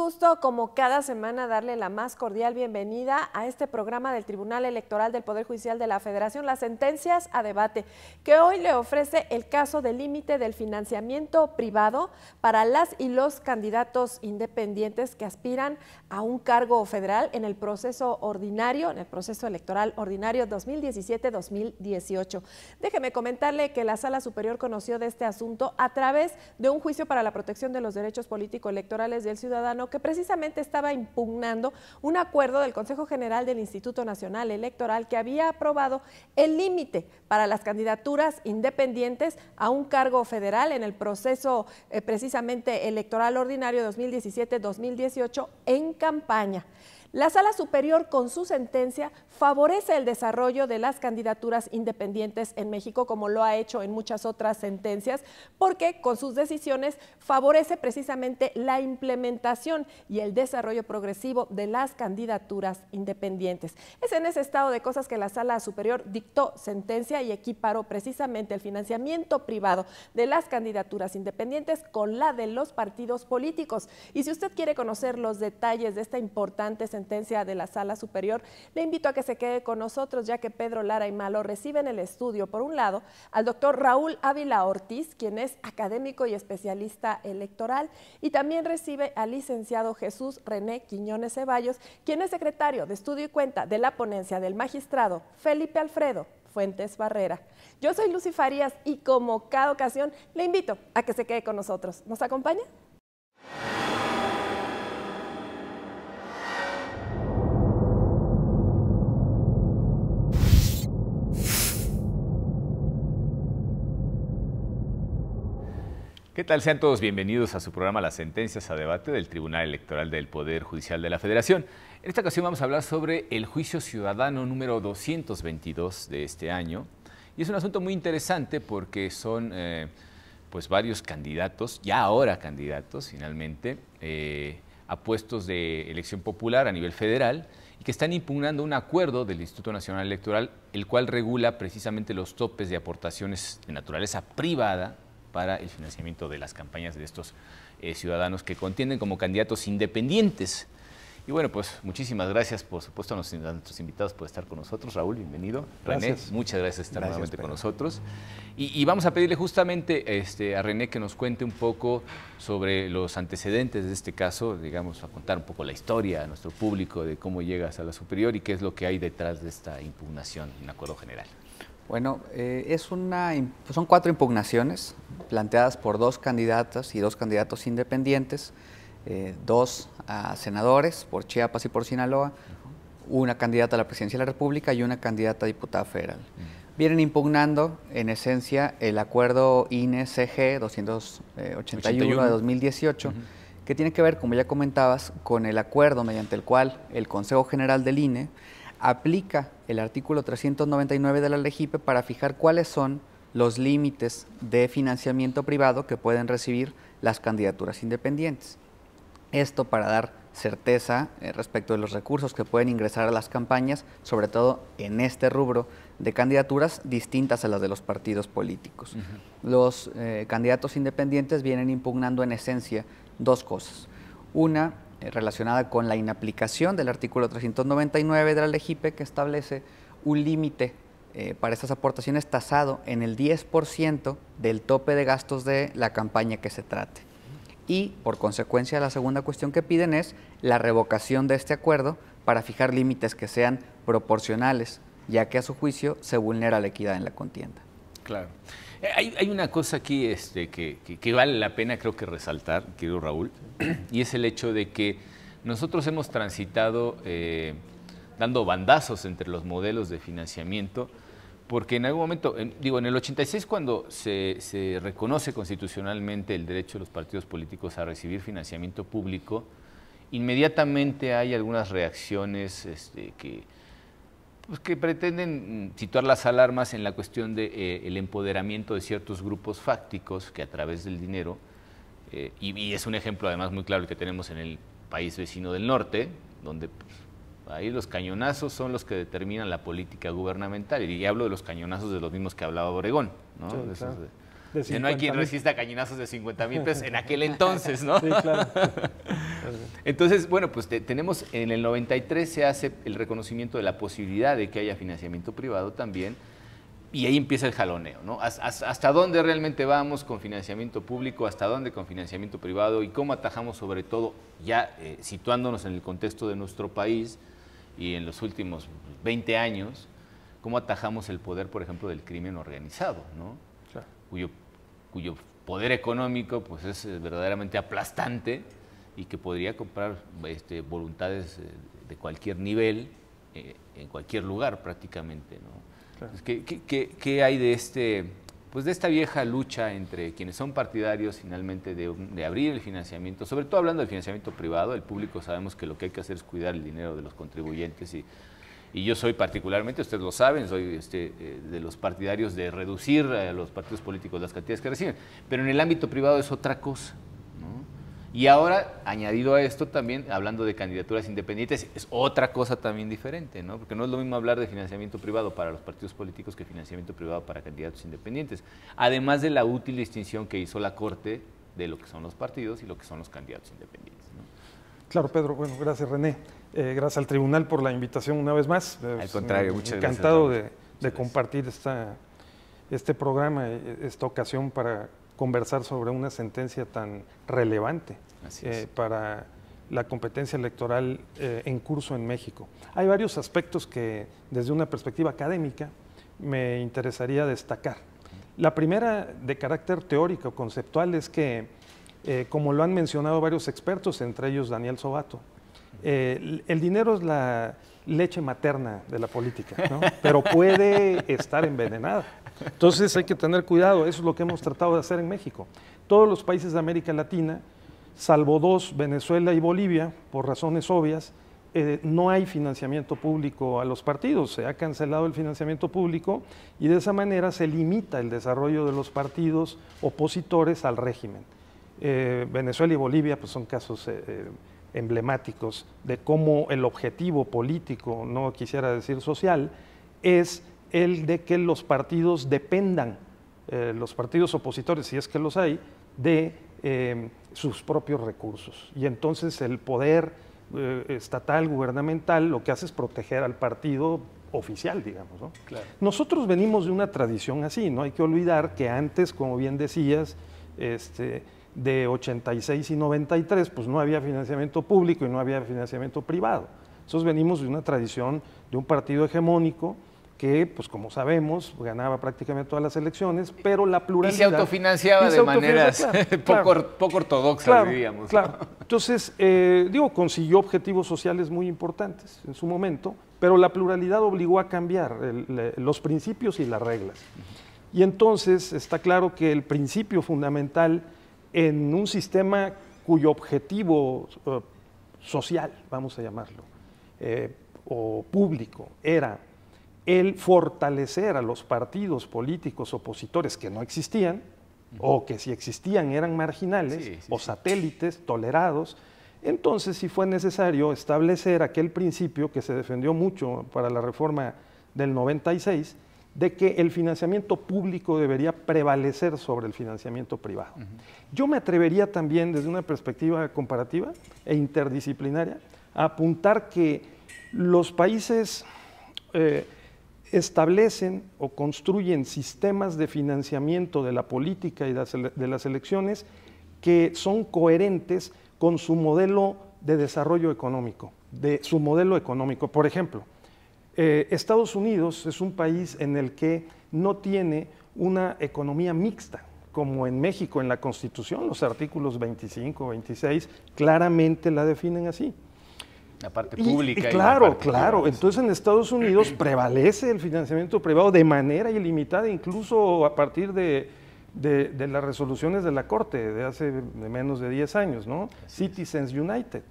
gusto, como cada semana, darle la más cordial bienvenida a este programa del Tribunal Electoral del Poder Judicial de la Federación, las sentencias a debate, que hoy le ofrece el caso del límite del financiamiento privado para las y los candidatos independientes que aspiran a un cargo federal en el proceso ordinario, en el proceso electoral ordinario 2017-2018. Déjeme comentarle que la Sala Superior conoció de este asunto a través de un juicio para la protección de los derechos político-electorales del ciudadano que precisamente estaba impugnando un acuerdo del Consejo General del Instituto Nacional Electoral que había aprobado el límite para las candidaturas independientes a un cargo federal en el proceso precisamente electoral ordinario 2017-2018 en campaña. La Sala Superior, con su sentencia, favorece el desarrollo de las candidaturas independientes en México, como lo ha hecho en muchas otras sentencias, porque con sus decisiones favorece precisamente la implementación y el desarrollo progresivo de las candidaturas independientes. Es en ese estado de cosas que la Sala Superior dictó sentencia y equiparó precisamente el financiamiento privado de las candidaturas independientes con la de los partidos políticos. Y si usted quiere conocer los detalles de esta importante sentencia de la Sala Superior, le invito a que se quede con nosotros, ya que Pedro Lara y Malo recibe en el estudio, por un lado, al doctor Raúl Ávila Ortiz, quien es académico y especialista electoral, y también recibe al licenciado Jesús René Quiñones Ceballos, quien es secretario de Estudio y Cuenta de la ponencia del magistrado Felipe Alfredo Fuentes Barrera. Yo soy Lucy Farías y, como cada ocasión, le invito a que se quede con nosotros. ¿Nos acompaña? ¿Qué tal? Sean todos bienvenidos a su programa Las Sentencias a Debate del Tribunal Electoral del Poder Judicial de la Federación. En esta ocasión vamos a hablar sobre el juicio ciudadano número 222 de este año. Y es un asunto muy interesante porque son pues varios candidatos, ya ahora candidatos finalmente, a puestos de elección popular a nivel federal y que están impugnando un acuerdo del Instituto Nacional Electoral, el cual regula precisamente los topes de aportaciones de naturaleza privada para el financiamiento de las campañas de estos ciudadanos que contienden como candidatos independientes. Y bueno, pues muchísimas gracias, por supuesto, a nuestros invitados por estar con nosotros. Raúl, bienvenido. René, muchas gracias por estar nuevamente con nosotros. Y vamos a pedirle justamente a René que nos cuente un poco sobre los antecedentes de este caso, digamos, a contar un poco la historia a nuestro público de cómo llega a Sala Superior y qué es lo que hay detrás de esta impugnación en acuerdo general. Bueno, son 4 impugnaciones planteadas por 2 candidatas y 2 candidatos independientes, 2 senadores por Chiapas y por Sinaloa, una candidata a la presidencia de la República y una candidata a diputada federal. Vienen impugnando, en esencia, el acuerdo INE-CG 281 de 2018, que tiene que ver, como ya comentabas, con el acuerdo mediante el cual el Consejo General del INE aplica el artículo 399 de la LEGIPE para fijar cuáles son los límites de financiamiento privado que pueden recibir las candidaturas independientes. Esto para dar certeza respecto de los recursos que pueden ingresar a las campañas, sobre todo en este rubro de candidaturas distintas a las de los partidos políticos. Los candidatos independientes vienen impugnando en esencia 2 cosas. Una, relacionada con la inaplicación del artículo 399 de la LEGIPE, que establece un límite para estas aportaciones tasado en el 10% del tope de gastos de la campaña que se trate. Y, por consecuencia, la segunda cuestión que piden es la revocación de este acuerdo para fijar límites que sean proporcionales, ya que a su juicio se vulnera la equidad en la contienda. Claro. Hay una cosa aquí que vale la pena, creo que resaltar, querido Raúl, y es el hecho de que nosotros hemos transitado dando bandazos entre los modelos de financiamiento, porque en algún momento, en el 86, cuando se reconoce constitucionalmente el derecho de los partidos políticos a recibir financiamiento público, inmediatamente hay algunas reacciones que pretenden situar las alarmas en la cuestión del empoderamiento de ciertos grupos fácticos que a través del dinero, y es un ejemplo además muy claro el que tenemos en el país vecino del norte, donde ahí los cañonazos son los que determinan la política gubernamental, y hablo de los cañonazos de los mismos que hablaba Obregón, ¿no? Sí, claro. No hay quien resista cañonazos de 50,000 pesos en aquel entonces, ¿no? Sí, claro. Entonces, bueno, pues tenemos, en el 93 se hace el reconocimiento de la posibilidad de que haya financiamiento privado también, y ahí empieza el jaloneo, ¿no? ¿Hasta dónde realmente vamos con financiamiento público? ¿Hasta dónde con financiamiento privado? ¿Y cómo atajamos, sobre todo, ya situándonos en el contexto de nuestro país y en los últimos 20 años, cómo atajamos el poder, por ejemplo, del crimen organizado, ¿no? Claro. Cuyo poder económico pues es verdaderamente aplastante y que podría comprar voluntades de cualquier nivel, en cualquier lugar prácticamente, ¿no? Claro. ¿Qué hay de pues de esta vieja lucha entre quienes son partidarios finalmente de abrir el financiamiento, sobre todo hablando del financiamiento privado? El público sabemos que lo que hay que hacer es cuidar el dinero de los contribuyentes y yo soy particularmente, ustedes lo saben, soy de los partidarios de reducir a los partidos políticos las cantidades que reciben, pero en el ámbito privado es otra cosa, ¿no? Y ahora, añadido a esto también, hablando de candidaturas independientes, es otra cosa también diferente, ¿no? Porque no es lo mismo hablar de financiamiento privado para los partidos políticos que financiamiento privado para candidatos independientes, además de la útil distinción que hizo la Corte de lo que son los partidos y lo que son los candidatos independientes, ¿no? Claro, Pedro. Bueno, gracias, René. Gracias al tribunal por la invitación una vez más. Al contrario, muchas gracias. Encantado de compartir este programa, esta ocasión para conversar sobre una sentencia tan relevante para la competencia electoral en curso en México. Hay varios aspectos que desde una perspectiva académica me interesaría destacar. La primera, de carácter teórico, conceptual, es que, como lo han mencionado varios expertos, entre ellos Daniel Sobato, el dinero es la leche materna de la política, ¿no? Pero puede estar envenenada. Entonces hay que tener cuidado, eso es lo que hemos tratado de hacer en México. Todos los países de América Latina, salvo dos, Venezuela y Bolivia, por razones obvias, no hay financiamiento público a los partidos, se ha cancelado el financiamiento público y de esa manera se limita el desarrollo de los partidos opositores al régimen. Venezuela y Bolivia pues, son casos emblemáticos de cómo el objetivo político, no quisiera decir social, es el de que los partidos dependan, los partidos opositores, si es que los hay, de sus propios recursos. Y entonces el poder estatal, gubernamental, lo que hace es proteger al partido oficial, digamos, ¿no? Claro. Nosotros venimos de una tradición así, no hay que olvidar que antes, como bien decías, de 86 y 93, pues no había financiamiento público y no había financiamiento privado. Nosotros venimos de una tradición de un partido hegemónico que, pues como sabemos, ganaba prácticamente todas las elecciones, pero la pluralidad... Y se autofinanciaba de maneras poco ortodoxas, claro, diríamos. Claro. Entonces, consiguió objetivos sociales muy importantes en su momento, pero la pluralidad obligó a cambiar los principios y las reglas. Y entonces está claro que el principio fundamental en un sistema cuyo objetivo social, vamos a llamarlo, o público, era el fortalecer a los partidos políticos opositores que no existían, o que si existían eran marginales, o satélites tolerados. Entonces sí fue necesario establecer aquel principio que se defendió mucho para la reforma del 96, de que el financiamiento público debería prevalecer sobre el financiamiento privado. Yo me atrevería también, desde una perspectiva comparativa e interdisciplinaria, a apuntar que los países establecen o construyen sistemas de financiamiento de la política y de las elecciones que son coherentes con su modelo de desarrollo económico, Por ejemplo, Estados Unidos es un país en el que no tiene una economía mixta, como en México en la Constitución, los artículos 25, 26 claramente la definen así. La parte pública. Claro. Entonces en Estados Unidos prevalece el financiamiento privado de manera ilimitada, incluso a partir de las resoluciones de la Corte de hace menos de 10 años, ¿no? Citizens United.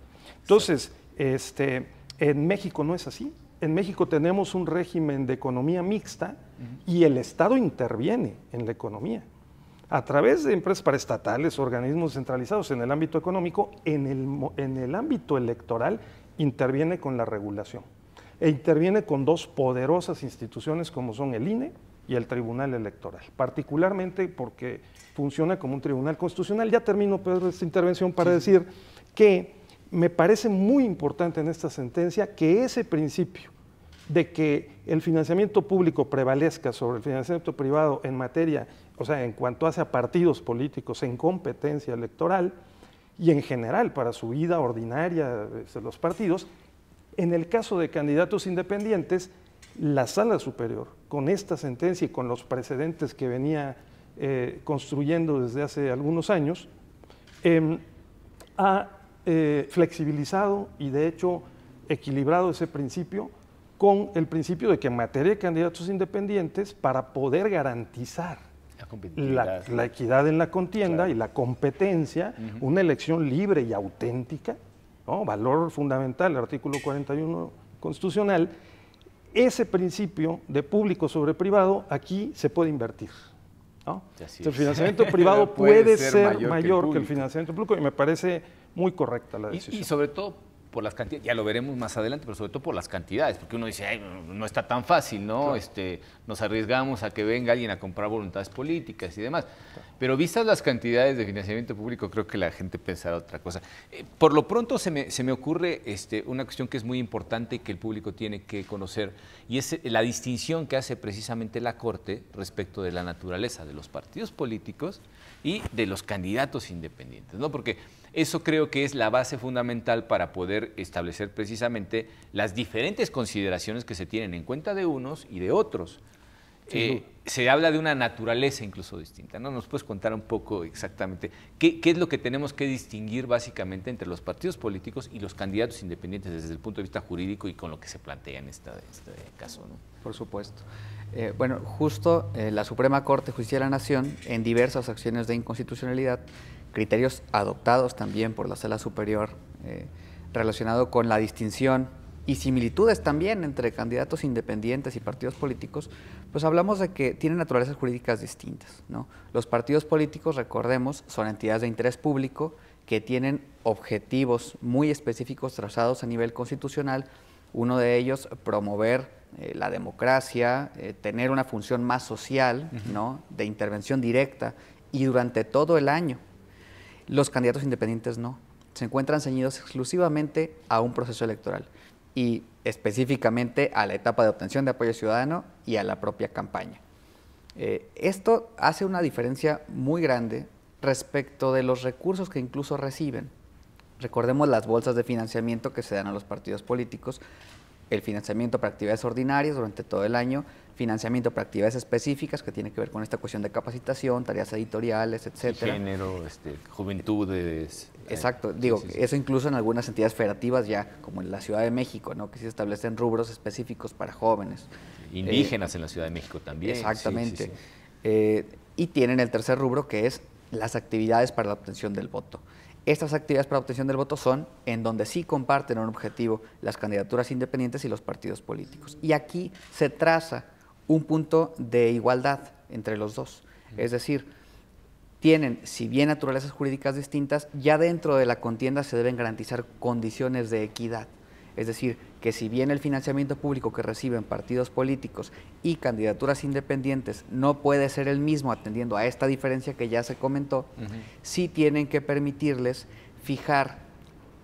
Entonces, en México no es así. En México tenemos un régimen de economía mixta y el Estado interviene en la economía a través de empresas paraestatales, organismos centralizados en el ámbito económico, en el ámbito electoral interviene con la regulación e interviene con dos poderosas instituciones como son el INE y el Tribunal Electoral, particularmente porque funciona como un tribunal constitucional. Ya termino, Pedro, esta intervención para decir que me parece muy importante en esta sentencia que ese principio de que el financiamiento público prevalezca sobre el financiamiento privado en materia, o sea, en cuanto hace a partidos políticos en competencia electoral y en general para su vida ordinaria de los partidos, en el caso de candidatos independientes, la Sala Superior, con esta sentencia y con los precedentes que venía construyendo desde hace algunos años, ha flexibilizado y de hecho equilibrado ese principio con el principio de que en materia de candidatos independientes, para poder garantizar la equidad en la contienda, claro, y la competencia, una elección libre y auténtica, ¿no? Valor fundamental, el artículo 41 constitucional, ese principio de público sobre privado aquí se puede invertir, ¿no? El financiamiento privado puede ser mayor que el financiamiento público y me parece muy correcta la decisión. Y sobre todo por las cantidades, ya lo veremos más adelante, pero sobre todo por las cantidades, porque uno dice, ay, no está tan fácil, ¿no? Claro. Nos arriesgamos a que venga alguien a comprar voluntades políticas y demás. Claro. Pero vistas las cantidades de financiamiento público, creo que la gente pensará otra cosa. Por lo pronto se me ocurre una cuestión que es muy importante y que el público tiene que conocer, y es la distinción que hace precisamente la Corte respecto de la naturaleza de los partidos políticos y de los candidatos independientes, ¿no? Porque eso creo que es la base fundamental para poder establecer precisamente las diferentes consideraciones que se tienen en cuenta de unos y de otros. Se habla de una naturaleza incluso distinta, ¿no? ¿Nos puedes contar un poco exactamente qué es lo que tenemos que distinguir básicamente entre los partidos políticos y los candidatos independientes desde el punto de vista jurídico y con lo que se plantea en este caso, ¿no? Por supuesto. Bueno, justo la Suprema Corte de Justicia de la Nación, en diversas acciones de inconstitucionalidad, criterios adoptados también por la Sala Superior relacionado con la distinción y similitudes también entre candidatos independientes y partidos políticos, pues hablamos de que tienen naturalezas jurídicas distintas, ¿no? Los partidos políticos, recordemos, son entidades de interés público que tienen objetivos muy específicos trazados a nivel constitucional, uno de ellos promover la democracia, tener una función más social, ¿no? De intervención directa y durante todo el año. Los candidatos independientes no, se encuentran ceñidos exclusivamente a un proceso electoral y específicamente a la etapa de obtención de apoyo ciudadano y a la propia campaña. Esto hace una diferencia muy grande respecto de los recursos que incluso reciben. Recordemos las bolsas de financiamiento que se dan a los partidos políticos, el financiamiento para actividades ordinarias durante todo el año, financiamiento para actividades específicas que tiene que ver con esta cuestión de capacitación, tareas editoriales, etcétera. Género, juventudes. Exacto, digo, sí. Eso incluso en algunas entidades federativas ya, como en la Ciudad de México, ¿no? Que se establecen rubros específicos para jóvenes. Indígenas en la Ciudad de México también. Exactamente. Sí. Y tienen el tercer rubro, que es las actividades para la obtención del voto. Estas actividades para obtención del voto son en donde sí comparten un objetivo las candidaturas independientes y los partidos políticos. Y aquí se traza un punto de igualdad entre los dos. Es decir, tienen, si bien naturalezas jurídicas distintas, ya dentro de la contienda se deben garantizar condiciones de equidad. Es decir, que si bien el financiamiento público que reciben partidos políticos y candidaturas independientes no puede ser el mismo atendiendo a esta diferencia que ya se comentó, sí tienen que permitirles fijar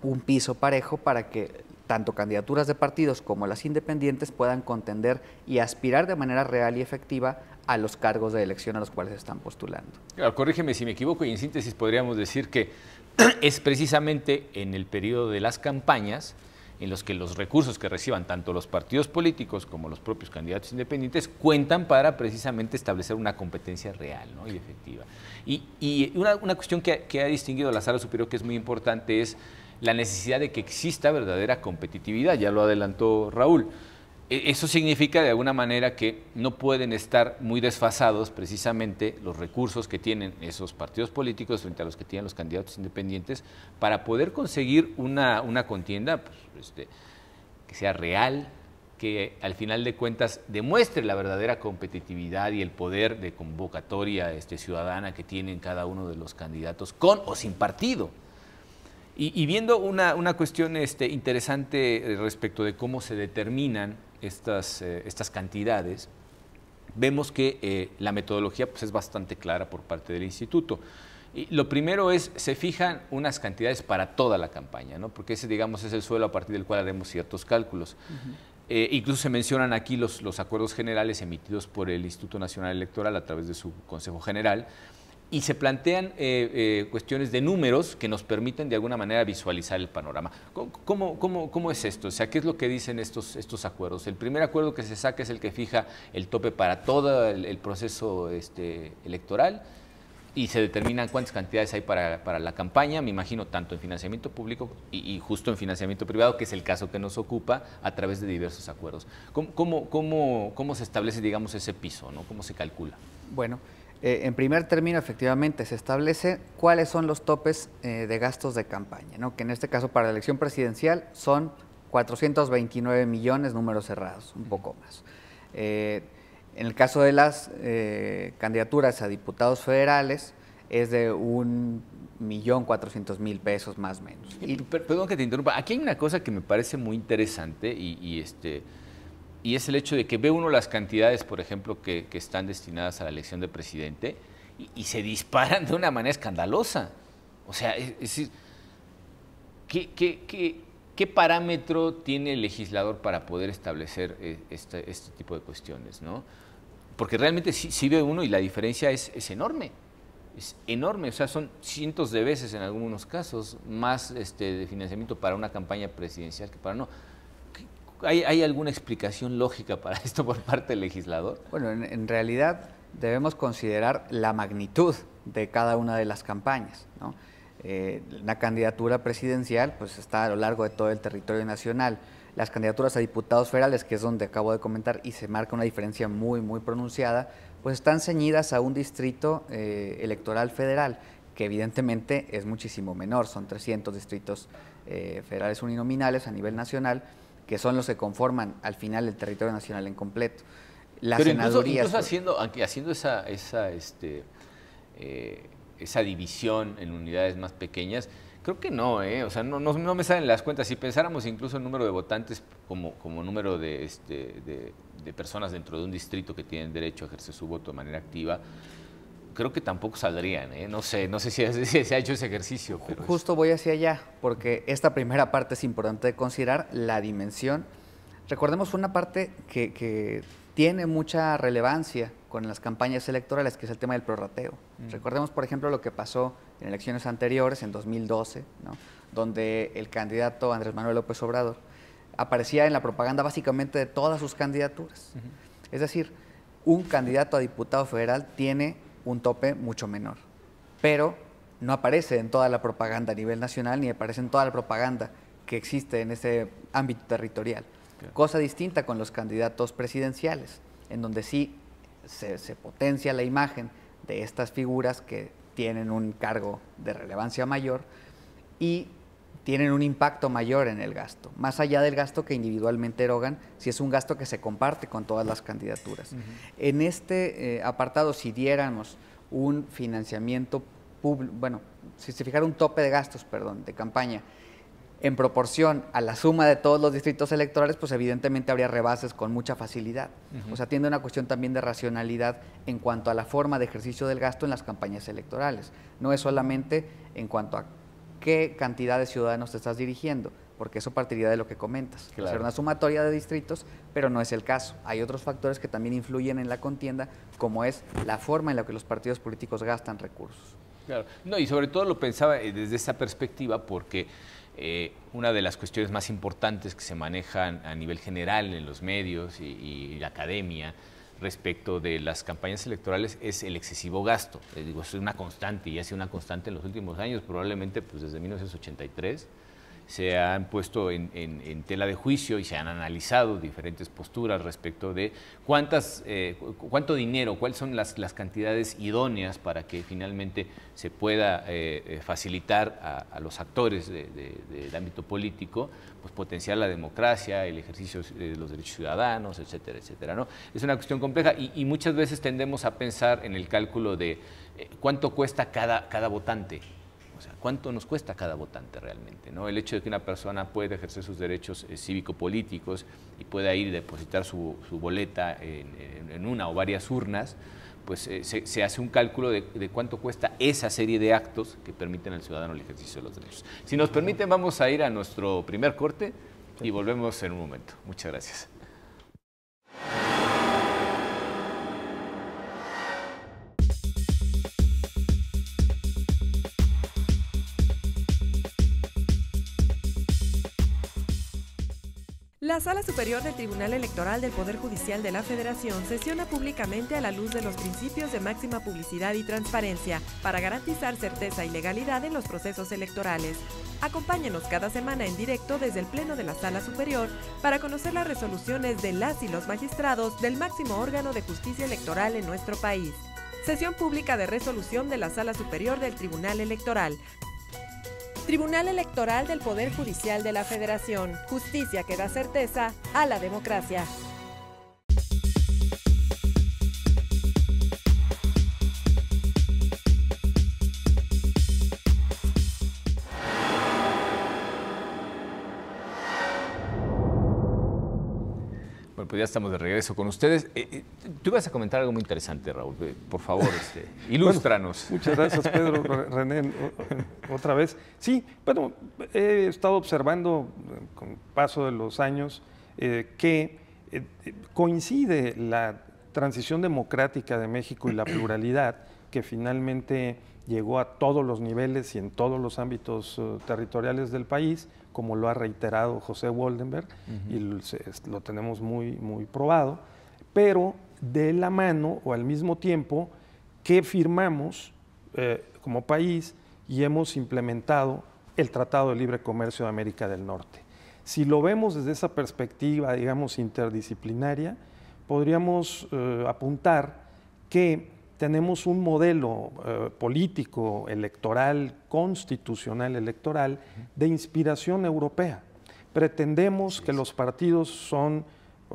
un piso parejo para que tanto candidaturas de partidos como las independientes puedan contender y aspirar de manera real y efectiva a los cargos de elección a los cuales están postulando. Claro, corrígeme si me equivoco y en síntesis podríamos decir que es precisamente en el periodo de las campañas en los que los recursos que reciban tanto los partidos políticos como los propios candidatos independientes cuentan para precisamente establecer una competencia real, ¿no? Y efectiva. Y una cuestión que ha distinguido la Sala Superior que es muy importante es la necesidad de que exista verdadera competitividad, ya lo adelantó Raúl. Eso significa de alguna manera que no pueden estar muy desfasados precisamente los recursos que tienen esos partidos políticos frente a los que tienen los candidatos independientes para poder conseguir una contienda pues, que sea real, que al final de cuentas demuestre la verdadera competitividad y el poder de convocatoria ciudadana que tienen cada uno de los candidatos con o sin partido. Y viendo una cuestión interesante respecto de cómo se determinan estas cantidades, vemos que la metodología pues, es bastante clara por parte del instituto. Y lo primero es, se fijan unas cantidades para toda la campaña, ¿no? Porque ese, digamos, es el suelo a partir del cual haremos ciertos cálculos. Incluso se mencionan aquí los acuerdos generales emitidos por el Instituto Nacional Electoral a través de su Consejo General, y se plantean cuestiones de números que nos permiten de alguna manera visualizar el panorama. ¿Cómo es esto? O sea, ¿qué es lo que dicen estos acuerdos? El primer acuerdo que se saca es el que fija el tope para todo el proceso electoral, y se determinan cuántas cantidades hay para la campaña, me imagino, tanto en financiamiento público y justo en financiamiento privado, que es el caso que nos ocupa, a través de diversos acuerdos. ¿Cómo se establece, digamos, ese piso, ¿no? ¿Cómo se calcula? Bueno, en primer término, efectivamente, se establece cuáles son los topes de gastos de campaña, ¿no? Que en este caso para la elección presidencial son 429 millones, números cerrados, un poco más. En el caso de las candidaturas a diputados federales es de 1.400.000 pesos más o menos. Perdón que te interrumpa, aquí hay una cosa que me parece muy interesante y es el hecho de que ve uno las cantidades, por ejemplo, que están destinadas a la elección de presidente y se disparan de una manera escandalosa. O sea, es decir, ¿qué parámetro tiene el legislador para poder establecer este tipo de cuestiones, ¿no? Porque realmente sí ve uno y la diferencia es enorme. Es enorme, o sea, son cientos de veces en algunos casos más de financiamiento para una campaña presidencial que para no. ¿Hay alguna explicación lógica para esto por parte del legislador? Bueno, en realidad debemos considerar la magnitud de cada una de las campañas, ¿no? Una candidatura presidencial pues está a lo largo de todo el territorio nacional. Las candidaturas a diputados federales, que es donde acabo de comentar, y se marca una diferencia muy pronunciada, pues están ceñidas a un distrito electoral federal, que evidentemente es muchísimo menor, son 300 distritos federales uninominales a nivel nacional, que son los que conforman al final el territorio nacional en completo. Las Pero senadurías, incluso haciendo esa división en unidades más pequeñas, creo que no, o sea, no me salen las cuentas. Si pensáramos incluso el número de votantes como número de personas dentro de un distrito que tienen derecho a ejercer su voto de manera activa, creo que tampoco saldrían, no sé si se ha hecho ese ejercicio. Pero justo voy hacia allá, porque esta primera parte es importante de considerar, la dimensión. Recordemos una parte que tiene mucha relevancia con las campañas electorales, que es el tema del prorrateo. Recordemos, por ejemplo, lo que pasó en elecciones anteriores, en 2012, ¿no? Donde el candidato Andrés Manuel López Obrador aparecía en la propaganda básicamente de todas sus candidaturas. Es decir, un candidato a diputado federal tiene un tope mucho menor, pero no aparece en toda la propaganda a nivel nacional, ni aparece en toda la propaganda que existe en ese ámbito territorial. Cosa distinta con los candidatos presidenciales, en donde sí se potencia la imagen de estas figuras que tienen un cargo de relevancia mayor y tienen un impacto mayor en el gasto, más allá del gasto que individualmente erogan, si es un gasto que se comparte con todas las candidaturas. En este apartado, si diéramos un financiamiento público, bueno, si se fijara un tope de gastos, de campaña, en proporción a la suma de todos los distritos electorales, pues evidentemente habría rebases con mucha facilidad. O sea, tiene una cuestión también de racionalidad en cuanto a la forma de ejercicio del gasto en las campañas electorales. No es solamente en cuanto a qué cantidad de ciudadanos te estás dirigiendo, porque eso partiría de lo que comentas. Claro. Hacer una sumatoria de distritos, pero no es el caso. Hay otros factores que también influyen en la contienda, como es la forma en la que los partidos políticos gastan recursos. Claro. No, y sobre todo lo pensaba desde esa perspectiva porque una de las cuestiones más importantes que se manejan a nivel general en los medios y la academia respecto de las campañas electorales es el excesivo gasto. Digo, es una constante y ha sido una constante en los últimos años, probablemente pues, desde 1983. Se han puesto en tela de juicio y se han analizado diferentes posturas respecto de cuánto dinero, cuáles son las cantidades idóneas para que finalmente se pueda facilitar a los actores del ámbito político, pues potenciar la democracia, el ejercicio de los derechos ciudadanos, etcétera, etcétera, ¿no? Es una cuestión compleja y muchas veces tendemos a pensar en el cálculo de cuánto cuesta cada votante. O sea, ¿cuánto nos cuesta cada votante realmente, ¿no? El hecho de que una persona pueda ejercer sus derechos cívico-políticos y pueda ir y depositar su boleta en una o varias urnas, pues se hace un cálculo de cuánto cuesta esa serie de actos que permiten al ciudadano el ejercicio de los derechos. Si nos permiten, vamos a ir a nuestro primer corte y volvemos en un momento. Muchas gracias. La Sala Superior del Tribunal Electoral del Poder Judicial de la Federación sesiona públicamente a la luz de los principios de máxima publicidad y transparencia para garantizar certeza y legalidad en los procesos electorales. Acompáñenos cada semana en directo desde el Pleno de la Sala Superior para conocer las resoluciones de las y los magistrados del máximo órgano de justicia electoral en nuestro país. Sesión pública de resolución de la Sala Superior del Tribunal Electoral. Tribunal Electoral del Poder Judicial de la Federación. Justicia que da certeza a la democracia. Bueno, pues ya estamos de regreso con ustedes. Tú ibas a comentar algo muy interesante, Raúl. Por favor, ilústranos. Bueno, muchas gracias, Pedro, René, otra vez. Sí, bueno, he estado observando con el paso de los años que coincide la transición democrática de México y la pluralidad que finalmente llegó a todos los niveles y en todos los ámbitos territoriales del país, como lo ha reiterado José Woldenberg, y lo tenemos muy probado, pero de la mano o al mismo tiempo que firmamos como país y hemos implementado el Tratado de Libre Comercio de América del Norte. Si lo vemos desde esa perspectiva, digamos, interdisciplinaria, podríamos apuntar que tenemos un modelo político, electoral, constitucional electoral de inspiración europea. Pretendemos que los partidos son,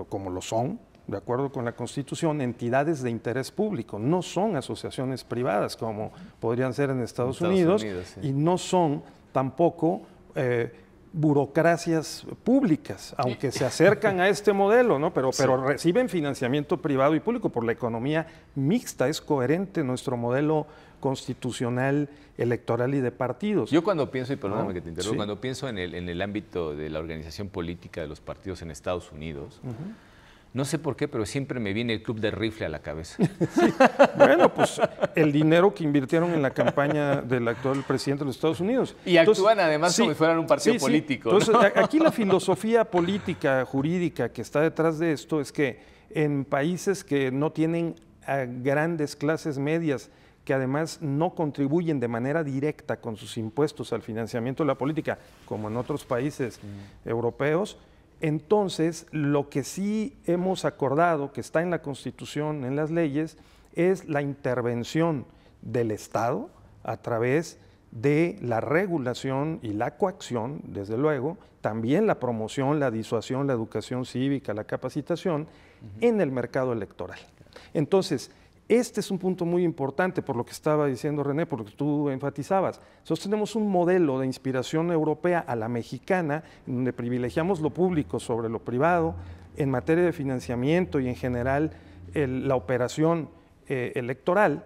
como lo son, de acuerdo con la Constitución, entidades de interés público, no son asociaciones privadas como podrían ser en Estados Unidos sí. Y no son tampoco burocracias públicas, aunque se acercan a este modelo, ¿no? Pero reciben financiamiento privado y público por la economía mixta. Es coherente nuestro modelo constitucional, electoral y de partidos. Yo cuando pienso, y perdóname que te interrumpa, cuando pienso en el ámbito de la organización política de los partidos en Estados Unidos, no sé por qué, pero siempre me viene el club de rifle a la cabeza. Sí. Bueno, pues el dinero que invirtieron en la campaña del actual presidente de los Estados Unidos. Y actúan además como si fueran un partido político. Entonces, ¿no? Aquí la filosofía política, jurídica que está detrás de esto es que en países que no tienen grandes clases medias, que además no contribuyen de manera directa con sus impuestos al financiamiento de la política, como en otros países europeos, entonces, lo que sí hemos acordado, que está en la Constitución, en las leyes, es la intervención del Estado a través de la regulación y la coacción, desde luego, también la promoción, la disuasión, la educación cívica, la capacitación en el mercado electoral. Entonces, este es un punto muy importante por lo que estaba diciendo René, por lo que tú enfatizabas. Nosotros tenemos un modelo de inspiración europea a la mexicana, en donde privilegiamos lo público sobre lo privado, en materia de financiamiento y en general la operación electoral,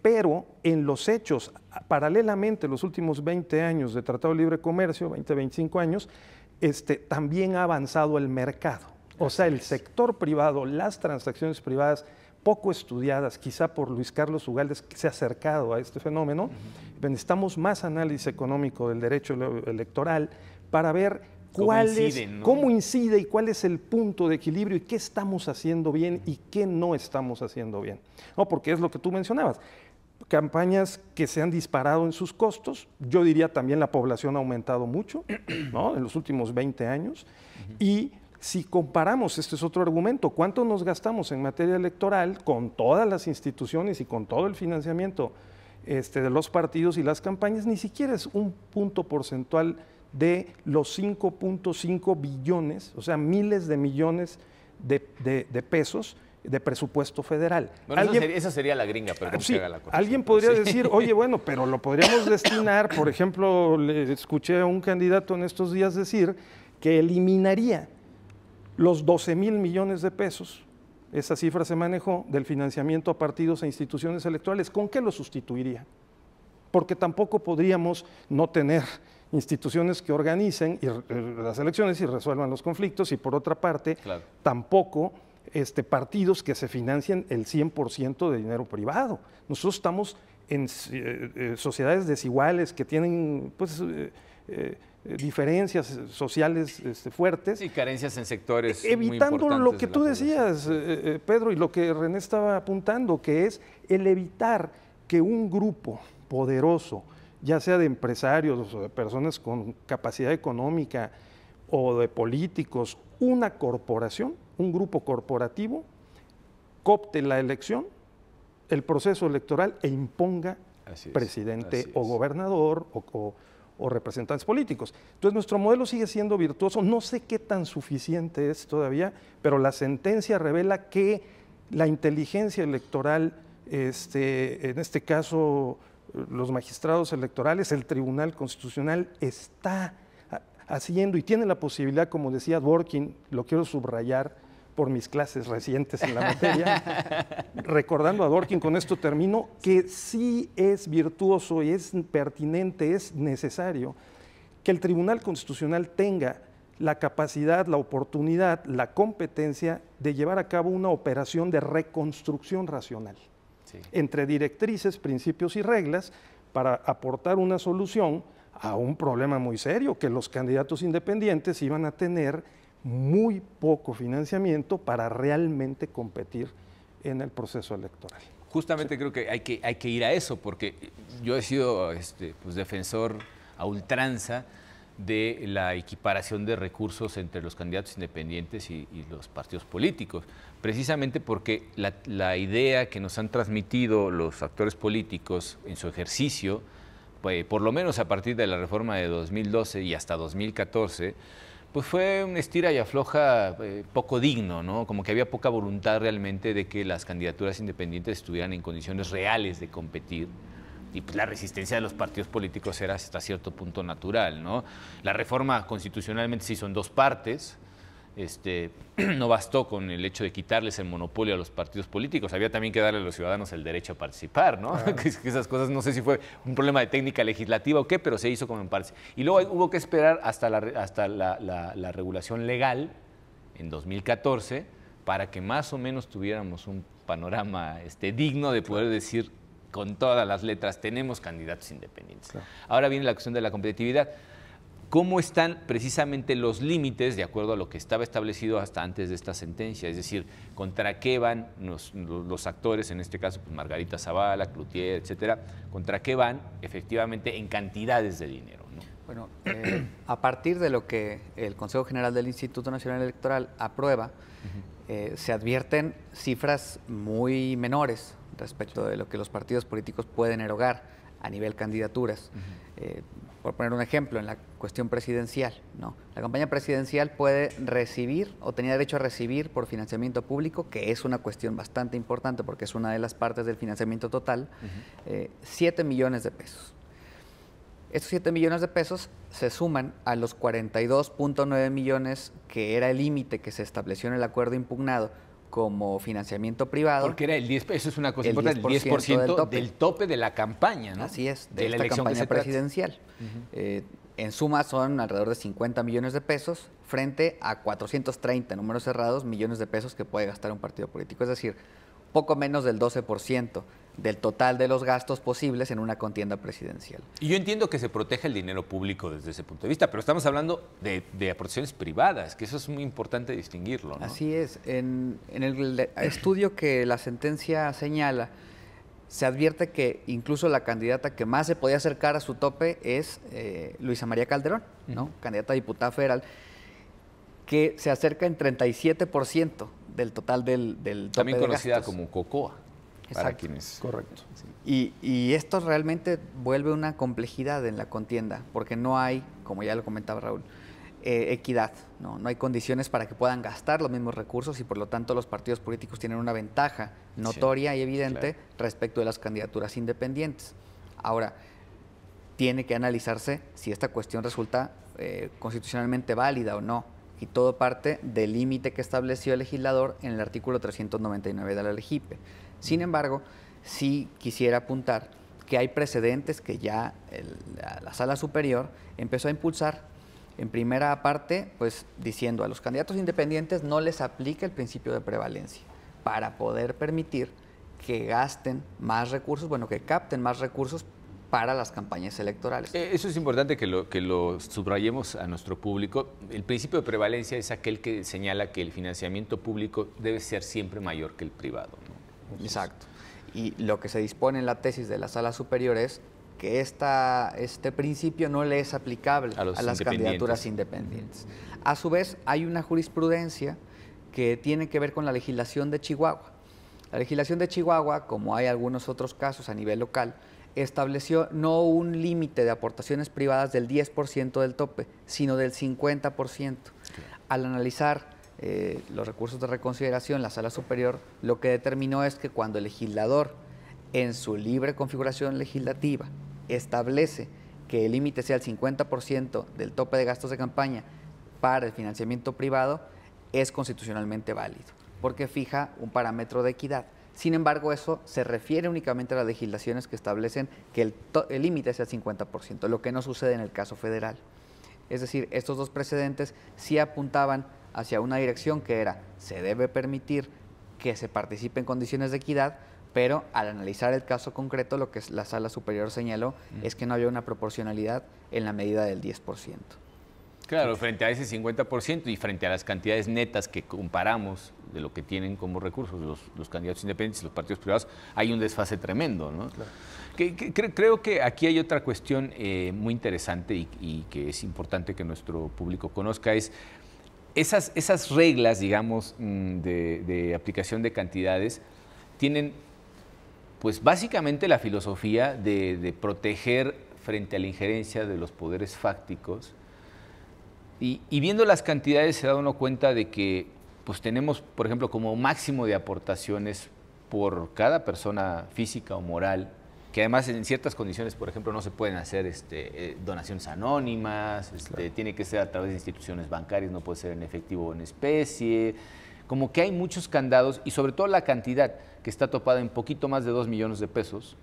pero en los hechos, paralelamente los últimos 20 años de Tratado de Libre Comercio, 25 años, también ha avanzado el mercado. O sea, el sector privado, las transacciones privadas, poco estudiadas, quizá por Luis Carlos Ugalde, que se ha acercado a este fenómeno. Necesitamos más análisis económico del derecho electoral para ver cómo incide y cuál es el punto de equilibrio y qué estamos haciendo bien y qué no estamos haciendo bien. No, porque es lo que tú mencionabas. Campañas que se han disparado en sus costos, yo diría también la población ha aumentado mucho, ¿no? En los últimos 20 años, y si comparamos, este es otro argumento, ¿cuánto nos gastamos en materia electoral con todas las instituciones y con todo el financiamiento de los partidos y las campañas? Ni siquiera es un punto porcentual de los 5.5 billones, o sea, miles de millones de pesos de presupuesto federal. Bueno, esa sería la gringa, pero sí, haga la corrección. Alguien podría decir, oye, bueno, pero lo podríamos destinar, por ejemplo, le escuché a un candidato en estos días decir que eliminaría los 12,000 millones de pesos, esa cifra se manejó, del financiamiento a partidos e instituciones electorales. ¿Con qué lo sustituiría? Porque tampoco podríamos no tener instituciones que organicen las elecciones y resuelvan los conflictos, y por otra parte, claro, tampoco partidos que se financien el 100% de dinero privado. Nosotros estamos en sociedades desiguales que tienen pues, diferencias sociales fuertes. Y carencias en sectores evitando muy importantes lo que tú decías, Pedro, y lo que René estaba apuntando, que es el evitar que un grupo poderoso, ya sea de empresarios o de personas con capacidad económica o de políticos, una corporación, un grupo corporativo, coopte la elección, el proceso electoral e imponga presidente o gobernador o representantes políticos. Entonces nuestro modelo sigue siendo virtuoso, no sé qué tan suficiente es todavía, pero la sentencia revela que la inteligencia electoral, en este caso los magistrados electorales, el Tribunal Constitucional está haciendo y tiene la posibilidad, como decía Dworkin, lo quiero subrayar por mis clases recientes en la materia, recordando a Dworkin, con esto termino, que sí es virtuoso y es pertinente, es necesario que el Tribunal Constitucional tenga la capacidad, la oportunidad, la competencia de llevar a cabo una operación de reconstrucción racional, sí, entre directrices, principios y reglas para aportar una solución a un problema muy serio, que los candidatos independientes iban a tener muy poco financiamiento para realmente competir en el proceso electoral. Justamente sí, creo que hay que ir a eso, porque yo he sido pues, defensor a ultranza de la equiparación de recursos entre los candidatos independientes y los partidos políticos, precisamente porque la idea que nos han transmitido los actores políticos en su ejercicio, pues, por lo menos a partir de la reforma de 2012 y hasta 2014, pues fue un estira y afloja poco digno, ¿no? Como que había poca voluntad realmente de que las candidaturas independientes estuvieran en condiciones reales de competir. Y pues la resistencia de los partidos políticos era hasta cierto punto natural, ¿no? La reforma constitucionalmente se hizo en dos partes. No bastó con el hecho de quitarles el monopolio a los partidos políticos, había también que darle a los ciudadanos el derecho a participar, ¿no? Claro. Que esas cosas, no sé si fue un problema de técnica legislativa o qué, pero se hizo como en parte. Y luego hubo que esperar hasta la regulación legal en 2014 para que más o menos tuviéramos un panorama digno de poder decir con todas las letras, tenemos candidatos independientes. Claro. Ahora viene la cuestión de la competitividad. ¿Cómo están precisamente los límites de acuerdo a lo que estaba establecido hasta antes de esta sentencia? Es decir, ¿contra qué van los actores, en este caso pues Margarita Zavala, Cloutier, etcétera, contra qué van efectivamente en cantidades de dinero, ¿no? Bueno, a partir de lo que el Consejo General del Instituto Nacional Electoral aprueba, se advierten cifras muy menores respecto de lo que los partidos políticos pueden erogar a nivel candidaturas. Por poner un ejemplo, en la cuestión presidencial, ¿no? La campaña presidencial puede recibir o tenía derecho a recibir por financiamiento público, que es una cuestión bastante importante porque es una de las partes del financiamiento total, 7 millones de pesos. Estos 7 millones de pesos se suman a los 42.9 millones que era el límite que se estableció en el acuerdo impugnado como financiamiento privado. Porque era el 10%, eso es una cosa importante, el 10% del tope de la campaña, ¿no? Así es, de esta campaña presidencial. En suma son alrededor de 50 millones de pesos frente a 430, números cerrados, millones de pesos que puede gastar un partido político. Es decir, poco menos del 12% del total de los gastos posibles en una contienda presidencial. Y yo entiendo que se protege el dinero público desde ese punto de vista, pero estamos hablando de aportaciones privadas, que eso es muy importante distinguirlo, ¿no? Así es. En el estudio que la sentencia señala, se advierte que incluso la candidata que más se podía acercar a su tope es Luisa María Calderón, ¿no? Candidata a diputada federal, que se acerca en 37% del total del tope también de conocida gastos. como COCOA. Exacto. Para quienes... Correcto. Sí. Y esto realmente vuelve una complejidad en la contienda, porque no hay, como ya lo comentaba Raúl, equidad, ¿no? No hay condiciones para que puedan gastar los mismos recursos y por lo tanto los partidos políticos tienen una ventaja notoria y evidente respecto de las candidaturas independientes. Ahora, tiene que analizarse si esta cuestión resulta constitucionalmente válida o no, y todo parte del límite que estableció el legislador en el artículo 399 de la LEGIPE. Sin embargo, sí quisiera apuntar que hay precedentes que ya la Sala Superior empezó a impulsar. En primera parte, pues diciendo a los candidatos independientes no les aplica el principio de prevalencia para poder permitir que gasten más recursos, bueno, que capten más recursos para las campañas electorales. Eso es importante que lo subrayemos a nuestro público. El principio de prevalencia es aquel que señala que el financiamiento público debe ser siempre mayor que el privado, ¿no? Exacto. Y lo que se dispone en la tesis de la Sala Superior es que este principio no le es aplicable a las candidaturas independientes. A su vez, hay una jurisprudencia que tiene que ver con la legislación de Chihuahua. La legislación de Chihuahua, como hay algunos otros casos a nivel local, estableció no un límite de aportaciones privadas del 10% del tope, sino del 50%. Al analizar los recursos de reconsideración, la Sala Superior lo que determinó es que cuando el legislador, en su libre configuración legislativa, establece que el límite sea el 50% del tope de gastos de campaña para el financiamiento privado, es constitucionalmente válido, porque fija un parámetro de equidad. Sin embargo, eso se refiere únicamente a las legislaciones que establecen que el límite sea el 50%, lo que no sucede en el caso federal. Es decir, estos dos precedentes sí apuntaban hacia una dirección que era, se debe permitir que se participe en condiciones de equidad, pero al analizar el caso concreto, lo que la Sala Superior señaló es que no había una proporcionalidad en la medida del 10%. Claro, frente a ese 50% y frente a las cantidades netas que comparamos de lo que tienen como recursos los candidatos independientes y los partidos privados, hay un desfase tremendo, ¿no? Claro. Creo que aquí hay otra cuestión muy interesante y que es importante que nuestro público conozca, es esas reglas, digamos, de aplicación de cantidades tienen, pues básicamente la filosofía de proteger frente a la injerencia de los poderes fácticos. Y viendo las cantidades se da uno cuenta de que pues tenemos, por ejemplo, como máximo de aportaciones por cada persona física o moral, que además en ciertas condiciones, por ejemplo, no se pueden hacer donaciones anónimas, claro, tiene que ser a través de instituciones bancarias, no puede ser en efectivo o en especie. Como que hay muchos candados y sobre todo la cantidad que está topada en poquito más de 2 millones de pesos.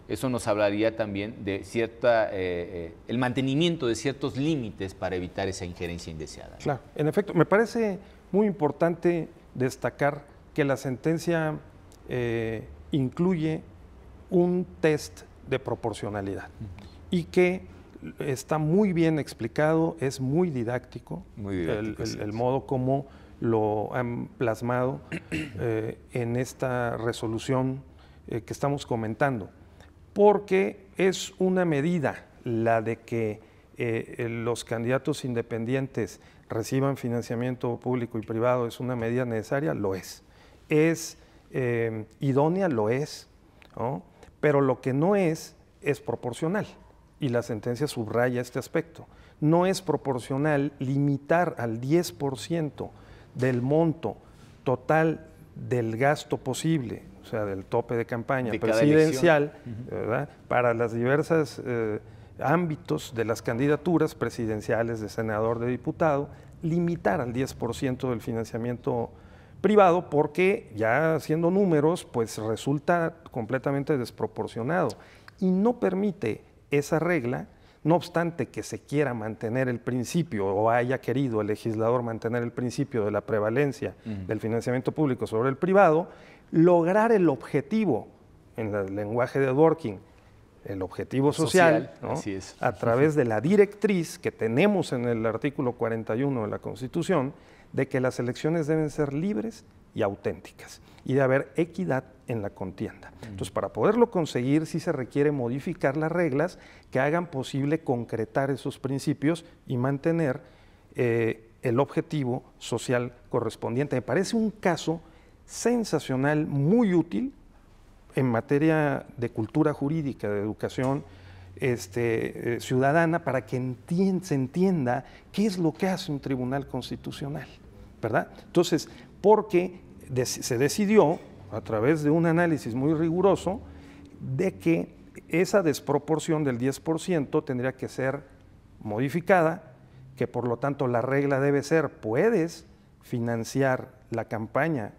Eso nos hablaría también de el mantenimiento de ciertos límites para evitar esa injerencia indeseada. Claro, en efecto, me parece muy importante destacar que la sentencia incluye un test de proporcionalidad y que está muy bien explicado, es muy didáctico, el modo como lo han plasmado en esta resolución que estamos comentando, porque es una medida, la de que los candidatos independientes reciban financiamiento público y privado, es una medida necesaria, lo es idónea, lo es, ¿no? Pero lo que no es proporcional, y la sentencia subraya este aspecto. No es proporcional limitar al 10% del monto total del gasto posible, o sea, del tope de campaña presidencial, ¿verdad?, para las diversas ámbitos de las candidaturas presidenciales, de senador, de diputado, limitar al 10% del financiamiento privado, porque ya haciendo números, pues resulta completamente desproporcionado y no permite esa regla. No obstante que se quiera mantener el principio o haya querido el legislador mantener el principio de la prevalencia del financiamiento público sobre el privado, lograr el objetivo, en el lenguaje de Dworkin, el objetivo social, ¿no?, así es, a través de la directriz que tenemos en el artículo 41 de la Constitución, de que las elecciones deben ser libres y auténticas y de haber equidad en la contienda. Entonces, para poderlo conseguir, sí se requiere modificar las reglas que hagan posible concretar esos principios y mantener el objetivo social correspondiente. Me parece un caso sensacional, muy útil en materia de cultura jurídica, de educación ciudadana para que se entienda qué es lo que hace un tribunal constitucional, ¿verdad? Entonces, porque se decidió, a través de un análisis muy riguroso, de que esa desproporción del 10% tendría que ser modificada, que por lo tanto la regla debe ser, puedes financiar la campaña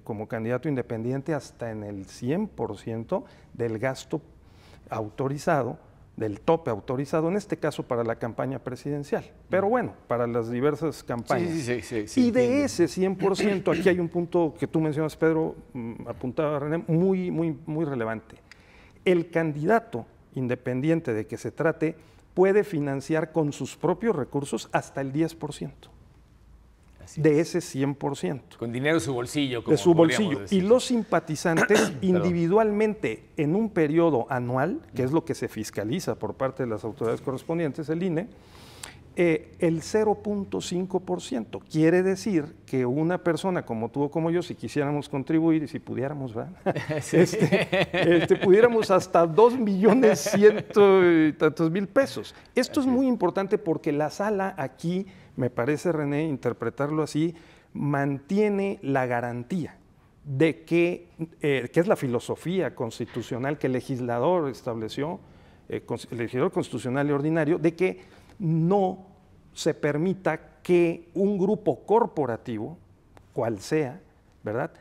como candidato independiente hasta en el 100% del gasto autorizado, del tope autorizado, en este caso para la campaña presidencial, pero bueno, para las diversas campañas. Sí, y de ese 100%, aquí hay un punto que tú mencionas, Pedro, apuntaba René, muy relevante. El candidato independiente de que se trate puede financiar con sus propios recursos hasta el 10%. De ese 100%. Con dinero de su bolsillo. Como de su bolsillo. Decir. Y los simpatizantes individualmente en un periodo anual, que es lo que se fiscaliza por parte de las autoridades correspondientes, el INE, el 0.5%. Quiere decir que una persona como tú o como yo, si quisiéramos contribuir y si pudiéramos, ¿verdad? Sí. Pudiéramos hasta 2.100.000 y tantos pesos. Esto es muy importante porque la sala aquí, me parece, René, interpretarlo así, mantiene la garantía de que es la filosofía constitucional que el legislador estableció, el legislador constitucional y ordinario, de que no se permita que un grupo corporativo, cual sea, ¿verdad?,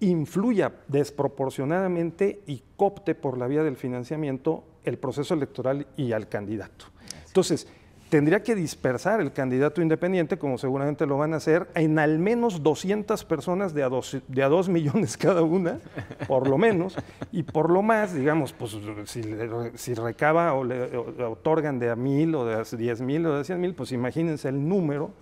influya desproporcionadamente y coopte por la vía del financiamiento el proceso electoral y al candidato. Entonces, tendría que dispersar el candidato independiente, como seguramente lo van a hacer, en al menos 200 personas de a 2 millones cada una, por lo menos, y por lo más, digamos, pues si recaba o le otorgan de a 1,000 o de a 10,000 o de a 100,000, pues imagínense el número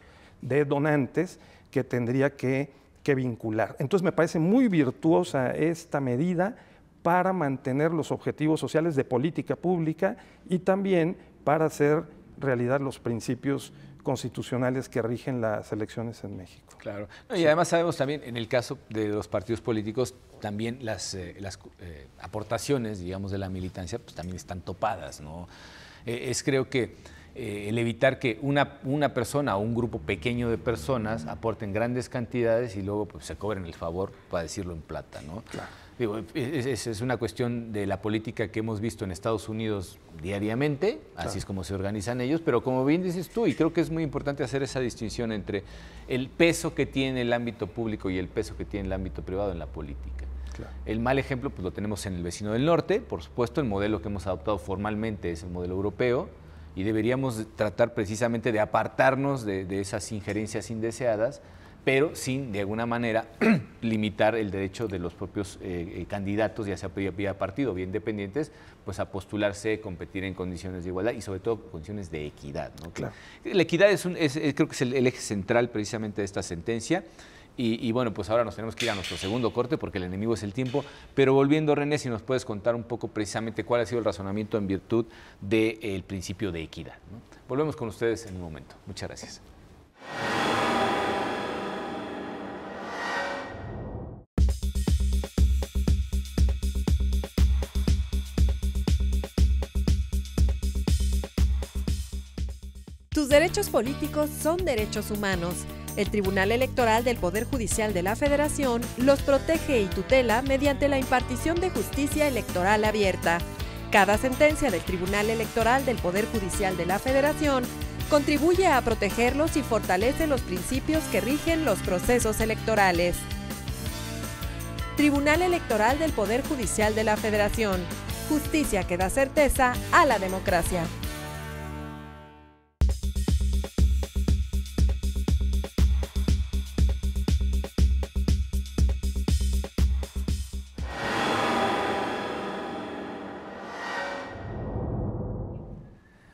de donantes que tendría que vincular. Entonces me parece muy virtuosa esta medida para mantener los objetivos sociales de política pública y también para hacer realidad los principios constitucionales que rigen las elecciones en México. Claro. No, y además sabemos también, en el caso de los partidos políticos, también las aportaciones, digamos, de la militancia, pues también están topadas, ¿no? Creo que el evitar que una persona o un grupo pequeño de personas aporten grandes cantidades y luego pues, se cobren el favor, para decirlo en plata, ¿no? Claro. Digo, es una cuestión de la política que hemos visto en Estados Unidos diariamente, así es como se organizan ellos, pero como bien dices tú, y creo que es muy importante hacer esa distinción entre el peso que tiene el ámbito público y el peso que tiene el ámbito privado en la política. Claro. El mal ejemplo pues, lo tenemos en el vecino del norte, por supuesto, el modelo que hemos adoptado formalmente es el modelo europeo, y deberíamos tratar precisamente de apartarnos de esas injerencias indeseadas, pero sin, de alguna manera, limitar el derecho de los propios candidatos, ya sea vía partido o vía independientes, pues a postularse, competir en condiciones de igualdad y sobre todo condiciones de equidad, ¿no? Claro. La equidad creo que es el eje central precisamente de esta sentencia. Y bueno, pues ahora nos tenemos que ir a nuestro segundo corte porque el enemigo es el tiempo, pero volviendo, René, si nos puedes contar un poco precisamente cuál ha sido el razonamiento en virtud del principio de equidad, ¿no? Volvemos con ustedes en un momento. Muchas gracias. Tus derechos políticos son derechos humanos. El Tribunal Electoral del Poder Judicial de la Federación los protege y tutela mediante la impartición de justicia electoral abierta. Cada sentencia del Tribunal Electoral del Poder Judicial de la Federación contribuye a protegerlos y fortalece los principios que rigen los procesos electorales. Tribunal Electoral del Poder Judicial de la Federación. Justicia que da certeza a la democracia.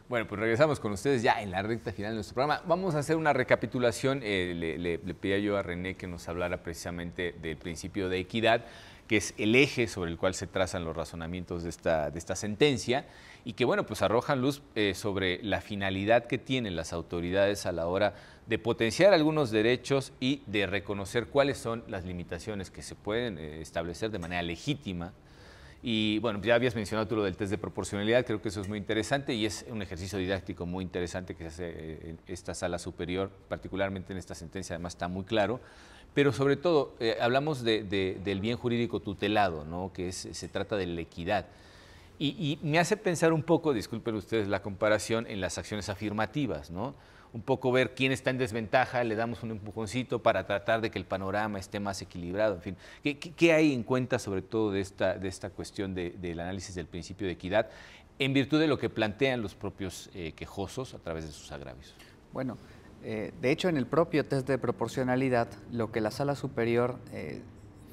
Bueno, pues regresamos con ustedes ya en la recta final de nuestro programa. Vamos a hacer una recapitulación. Le pedía yo a René que nos hablara precisamente del principio de equidad, que es el eje sobre el cual se trazan los razonamientos de esta sentencia y que, bueno, pues arrojan luz sobre la finalidad que tienen las autoridades a la hora de potenciar algunos derechos y de reconocer cuáles son las limitaciones que se pueden establecer de manera legítima Y bueno, ya habías mencionado tú lo del test de proporcionalidad, creo que eso es muy interesante y es un ejercicio didáctico muy interesante que se hace en esta sala superior, particularmente en esta sentencia, además está muy claro. Pero sobre todo, hablamos del bien jurídico tutelado, ¿no? Que se trata de la equidad. Y me hace pensar un poco, disculpen ustedes la comparación, en las acciones afirmativas, ¿no? Un poco ver quién está en desventaja, le damos un empujoncito para tratar de que el panorama esté más equilibrado, en fin. ¿Qué hay en cuenta sobre todo de esta cuestión del análisis del principio de equidad en virtud de lo que plantean los propios quejosos a través de sus agravios? Bueno, de hecho en el propio test de proporcionalidad, lo que la Sala Superior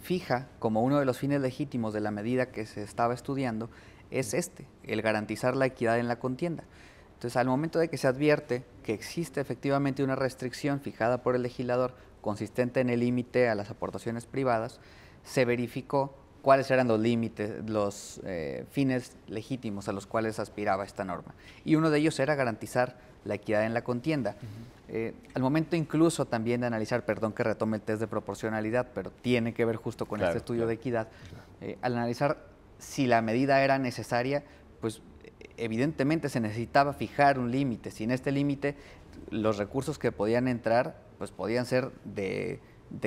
fija como uno de los fines legítimos de la medida que se estaba estudiando es el garantizar la equidad en la contienda. Entonces, al momento de que se advierte que existe efectivamente una restricción fijada por el legislador consistente en el límite a las aportaciones privadas, se verificó cuáles eran los límites, los fines legítimos a los cuales aspiraba esta norma. Y uno de ellos era garantizar la equidad en la contienda. Al momento incluso también de analizar, perdón que retome el test de proporcionalidad, pero tiene que ver justo con este estudio de equidad, al analizar si la medida era necesaria, pues evidentemente se necesitaba fijar un límite. Sin este límite, los recursos que podían entrar, pues podían ser de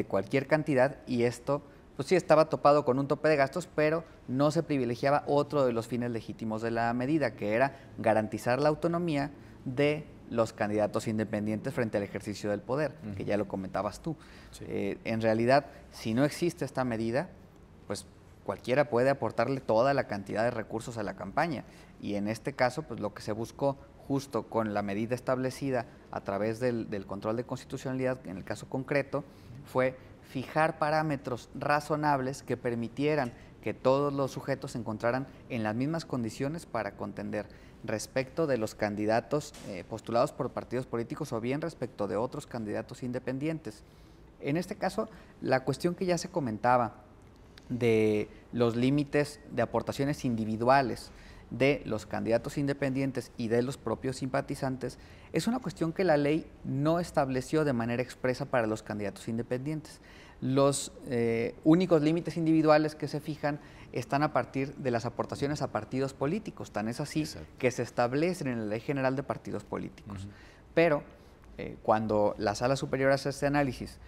cualquier cantidad, y esto, pues sí estaba topado con un tope de gastos, pero no se privilegiaba otro de los fines legítimos de la medida, que era garantizar la autonomía de los candidatos independientes frente al ejercicio del poder, que ya lo comentabas tú. Sí. En realidad, si no existe esta medida, pues cualquiera puede aportarle toda la cantidad de recursos a la campaña, y en este caso, pues lo que se buscó justo con la medida establecida a través del control de constitucionalidad, en el caso concreto, fue fijar parámetros razonables que permitieran que todos los sujetos se encontraran en las mismas condiciones para contender respecto de los candidatos postulados por partidos políticos o bien respecto de otros candidatos independientes. En este caso, la cuestión que ya se comentaba de los límites de aportaciones individuales de los candidatos independientes y de los propios simpatizantes es una cuestión que la ley no estableció de manera expresa para los candidatos independientes. Los únicos límites individuales que se fijan están a partir de las aportaciones a partidos políticos, tan es así que se establecen en la Ley General de Partidos Políticos. Pero cuando la Sala Superior hace este análisis,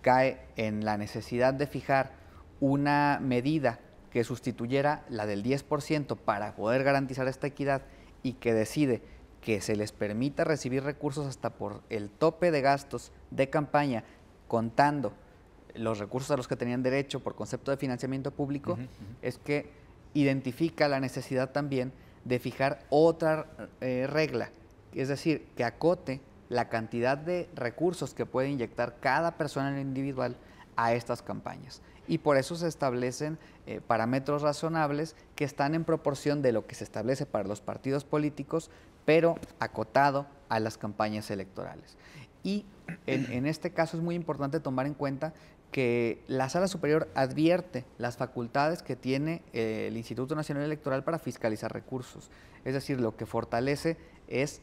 cae en la necesidad de fijar una medida que sustituyera la del 10% para poder garantizar esta equidad, y que decide que se les permita recibir recursos hasta por el tope de gastos de campaña, contando los recursos a los que tenían derecho por concepto de financiamiento público, es que identifica la necesidad también de fijar otra regla, es decir, que acote la cantidad de recursos que puede inyectar cada persona en lo individual a estas campañas. Y por eso se establecen parámetros razonables que están en proporción de lo que se establece para los partidos políticos, pero acotado a las campañas electorales. Y en este caso es muy importante tomar en cuenta que la Sala Superior advierte las facultades que tiene el Instituto Nacional Electoral para fiscalizar recursos. Es decir, lo que fortalece es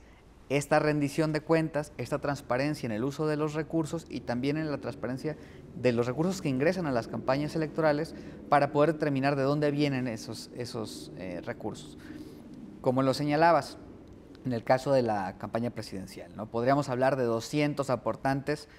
esta rendición de cuentas, esta transparencia en el uso de los recursos y también en la transparencia de los recursos que ingresan a las campañas electorales para poder determinar de dónde vienen esos recursos. Como lo señalabas, en el caso de la campaña presidencial, ¿no? Podríamos hablar de 200 aportantes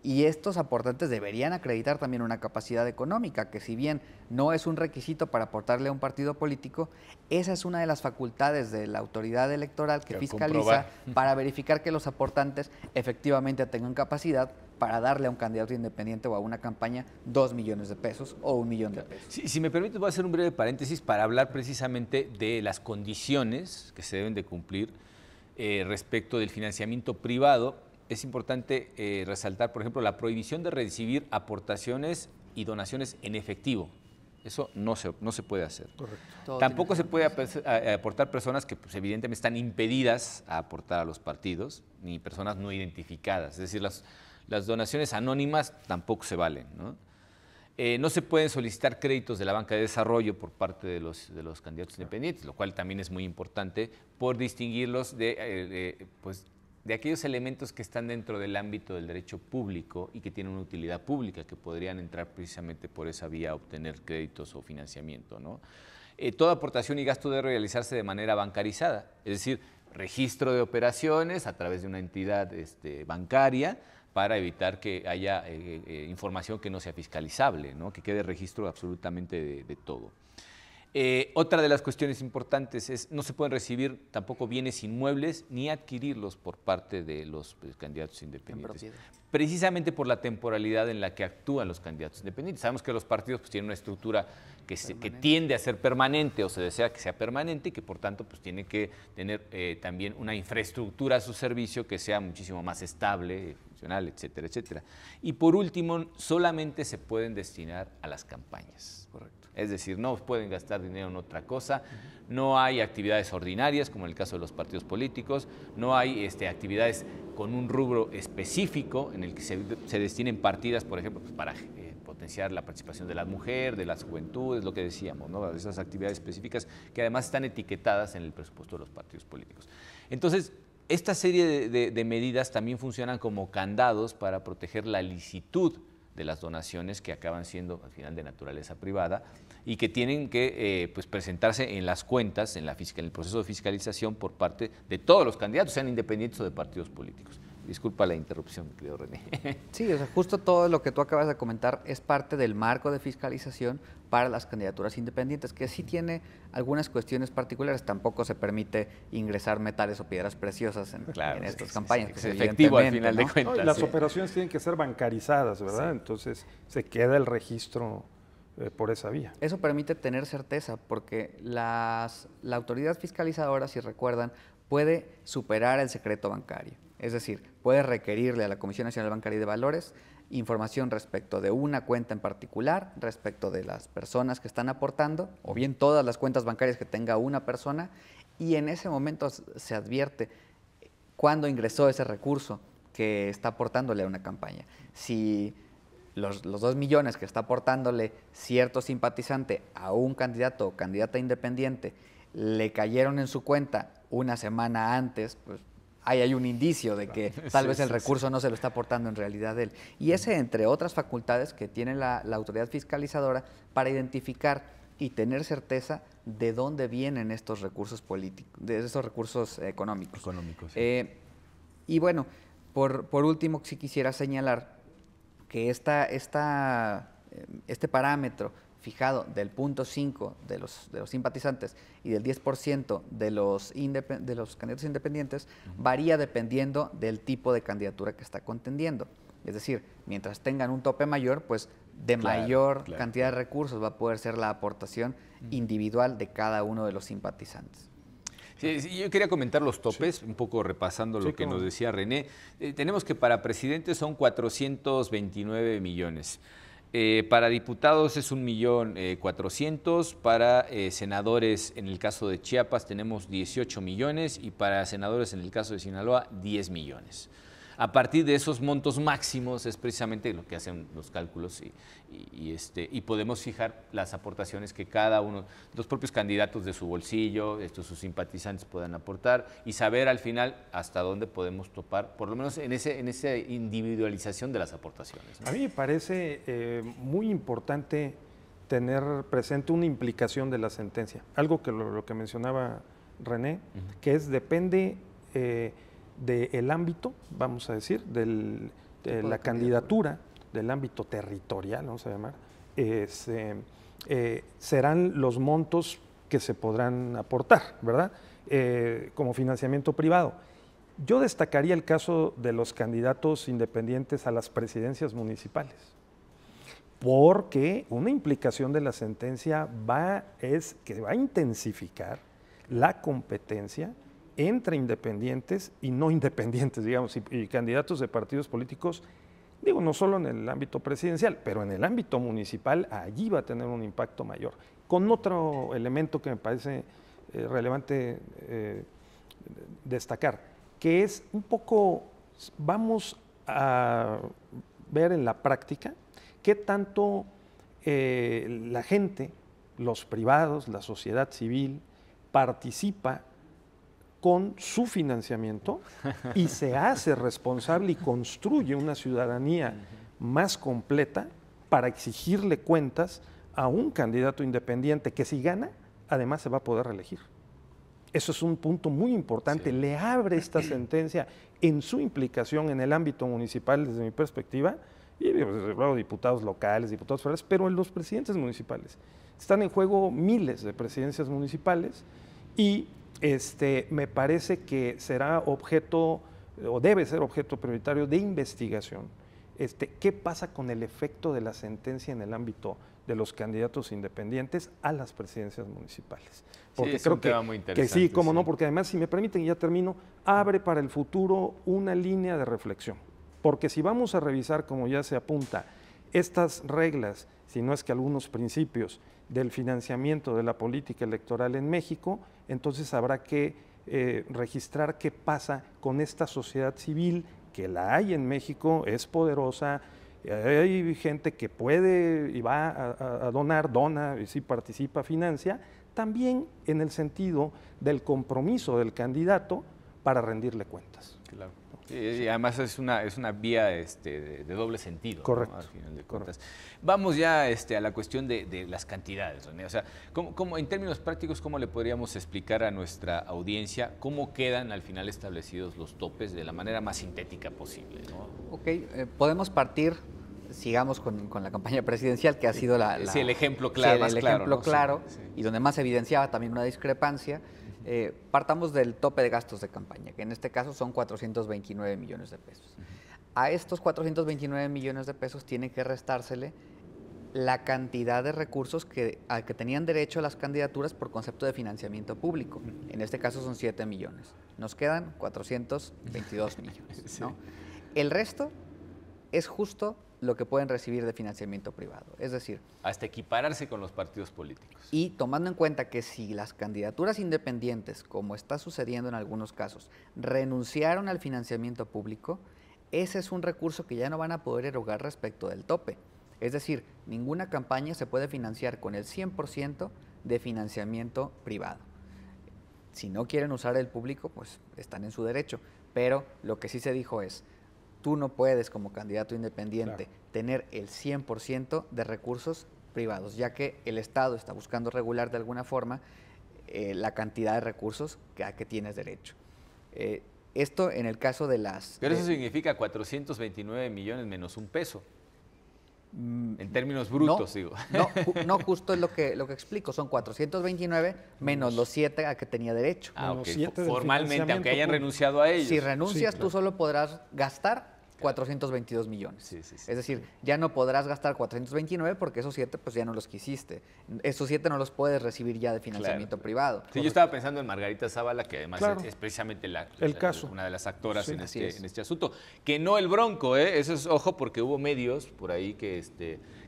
y estos aportantes deberían acreditar también una capacidad económica, que si bien no es un requisito para aportarle a un partido político, esa es una de las facultades de la autoridad electoral que fiscaliza para verificar que los aportantes efectivamente tengan capacidad para darle a un candidato independiente o a una campaña 2 millones de pesos o 1 millón de pesos. Si me permite, voy a hacer un breve paréntesis para hablar precisamente de las condiciones que se deben de cumplir respecto del financiamiento privado. Es importante resaltar, por ejemplo, la prohibición de recibir aportaciones y donaciones en efectivo. Eso no se puede hacer. Correcto. Tampoco se puede aportar personas que pues, evidentemente están impedidas a aportar a los partidos, ni personas no identificadas. Es decir, las donaciones anónimas tampoco se valen, ¿no? No se pueden solicitar créditos de la banca de desarrollo por parte de los candidatos independientes, lo cual también es muy importante por distinguirlos de de aquellos elementos que están dentro del ámbito del derecho público y que tienen una utilidad pública, que podrían entrar precisamente por esa vía a obtener créditos o financiamiento, ¿no? Toda aportación y gasto debe realizarse de manera bancarizada, es decir, registro de operaciones a través de una entidad bancaria para evitar que haya información que no sea fiscalizable, ¿no? Que quede registro absolutamente de todo. Otra de las cuestiones importantes es no se pueden recibir tampoco bienes inmuebles ni adquirirlos por parte de los candidatos independientes, precisamente por la temporalidad en la que actúan los candidatos independientes. Sabemos que los partidos pues, tienen una estructura que tiende a ser permanente o se desea que sea permanente y que por tanto pues, tiene que tener también una infraestructura a su servicio que sea muchísimo más estable, funcional, etcétera, etcétera. Y por último, solamente se pueden destinar a las campañas. Correcto. Es decir, no pueden gastar dinero en otra cosa, no hay actividades ordinarias, como en el caso de los partidos políticos, no hay actividades con un rubro específico en el que se destinen partidas, por ejemplo, pues para potenciar la participación de la mujer, de las juventudes, lo que decíamos, ¿no? Esas actividades específicas que además están etiquetadas en el presupuesto de los partidos políticos. Entonces, esta serie de medidas también funcionan como candados para proteger la licitud de las donaciones que acaban siendo al final de naturaleza privada y que tienen que pues presentarse en las cuentas, en el proceso de fiscalización por parte de todos los candidatos, sean independientes o de partidos políticos. Disculpa la interrupción, querido René. Sí, o sea, justo todo lo que tú acabas de comentar es parte del marco de fiscalización para las candidaturas independientes, que sí tiene algunas cuestiones particulares. Tampoco se permite ingresar metales o piedras preciosas en estas campañas. Es efectivo al final de cuentas. No, y las operaciones tienen que ser bancarizadas, ¿verdad? Sí. Entonces se queda el registro por esa vía. Eso permite tener certeza, porque la autoridad fiscalizadora, si recuerdan, puede superar el secreto bancario. Es decir, puede requerirle a la Comisión Nacional Bancaria y de Valores información respecto de una cuenta en particular, respecto de las personas que están aportando, o bien todas las cuentas bancarias que tenga una persona, y en ese momento se advierte cuándo ingresó ese recurso que está aportándole a una campaña. Si los 2 millones que está aportándole cierto simpatizante a un candidato o candidata independiente le cayeron en su cuenta una semana antes, pues ahí hay un indicio de que tal vez el recurso no se lo está aportando en realidad él. Y ese, entre otras facultades que tiene la autoridad fiscalizadora para identificar y tener certeza de dónde vienen estos recursos políticos, de esos recursos económicos. Sí. Y bueno, por último, sí quisiera señalar que este parámetro fijado del 0.5 de los simpatizantes y del 10% de los candidatos independientes varía dependiendo del tipo de candidatura que está contendiendo. Es decir, mientras tengan un tope mayor, pues de mayor cantidad de recursos va a poder ser la aportación individual de cada uno de los simpatizantes. Sí, yo quería comentar los topes, un poco repasando lo que nos decía René. Tenemos que para presidentes son 429 millones. Para diputados es 1.400.000, para senadores en el caso de Chiapas tenemos 18 millones y para senadores en el caso de Sinaloa 10 millones. A partir de esos montos máximos es precisamente lo que hacen los cálculos y podemos fijar las aportaciones que cada uno, los propios candidatos de su bolsillo, sus simpatizantes puedan aportar y saber al final hasta dónde podemos topar, por lo menos en esa individualización de las aportaciones, ¿no? A mí me parece muy importante tener presente una implicación de la sentencia, algo que lo que mencionaba René, que es depende del ámbito, vamos a decir, de la candidatura, del ámbito territorial, vamos a llamar, serán los montos que se podrán aportar, ¿verdad? Como financiamiento privado. Yo destacaría el caso de los candidatos independientes a las presidencias municipales, porque una implicación de la sentencia es que va a intensificar la competencia entre independientes y no independientes, digamos, y candidatos de partidos políticos, digo, no solo en el ámbito presidencial, pero en el ámbito municipal, allí va a tener un impacto mayor. Con otro elemento que me parece relevante destacar, que es un poco, vamos a ver en la práctica, qué tanto la gente, los privados, la sociedad civil, participa con su financiamiento y se hace responsable y construye una ciudadanía más completa para exigirle cuentas a un candidato independiente que si gana, además se va a poder reelegir. Eso es un punto muy importante. Sí. Le abre esta sentencia en su implicación en el ámbito municipal, desde mi perspectiva, y luego diputados locales, diputados federales, pero en los presidentes municipales. Están en juego miles de presidencias municipales y me parece que será objeto, o debe ser objeto prioritario de investigación. ¿Qué pasa con el efecto de la sentencia en el ámbito de los candidatos independientes a las presidencias municipales? Porque sí, creo un tema muy que sí, cómo no, porque además, si me permiten, y ya termino, abre para el futuro una línea de reflexión. Porque si vamos a revisar, como ya se apunta, estas reglas, si no es que algunos principios del financiamiento de la política electoral en México, entonces habrá que registrar qué pasa con esta sociedad civil, que la hay en México, es poderosa, hay gente que puede y va a donar, dona, y sí participa, financia, también en el sentido del compromiso del candidato para rendirle cuentas. Claro. Y además es una vía de doble sentido. Correcto. ¿No? Al final de cuentas. Vamos ya a la cuestión de las cantidades, René. O sea, ¿cómo, en términos prácticos, ¿cómo le podríamos explicar a nuestra audiencia cómo quedan al final establecidos los topes de la manera más sintética posible, ¿no? Ok, podemos partir, sigamos con la campaña presidencial, que ha sido sí, el ejemplo claro, sí, el ejemplo claro, sí. Y donde más evidenciaba también una discrepancia. Partamos del tope de gastos de campaña, que en este caso son 429 millones de pesos. A estos 429 millones de pesos tiene que restársele la cantidad de recursos a que tenían derecho las candidaturas por concepto de financiamiento público. En este caso son 7 millones. Nos quedan 422 millones. Sí. ¿No? El resto es justo lo que pueden recibir de financiamiento privado. Es decir, hasta equipararse con los partidos políticos. Y tomando en cuenta que si las candidaturas independientes, como está sucediendo en algunos casos, renunciaron al financiamiento público, ese es un recurso que ya no van a poder erogar respecto del tope. Es decir, ninguna campaña se puede financiar con el 100% de financiamiento privado. Si no quieren usar el público, pues están en su derecho. Pero lo que sí se dijo es, tú no puedes como candidato independiente tener el 100% de recursos privados, ya que el Estado está buscando regular de alguna forma la cantidad de recursos a que tienes derecho. Esto en el caso de las... Pero eso significa 429 millones menos un peso. En términos brutos, digo. No, justo es lo que explico. Son 429 menos los 7 a que tenía derecho. Okay. Formalmente, aunque hayan renunciado a ellos. Si renuncias, tú solo podrás gastar 422 millones. Sí. Es decir, ya no podrás gastar 429 porque esos 7 pues ya no los quisiste. Esos 7 no los puedes recibir ya de financiamiento privado. Sí, yo estaba pensando en Margarita Zavala, que además es precisamente una de las actoras en este asunto. Que no el Bronco, eso es, ojo, porque hubo medios por ahí que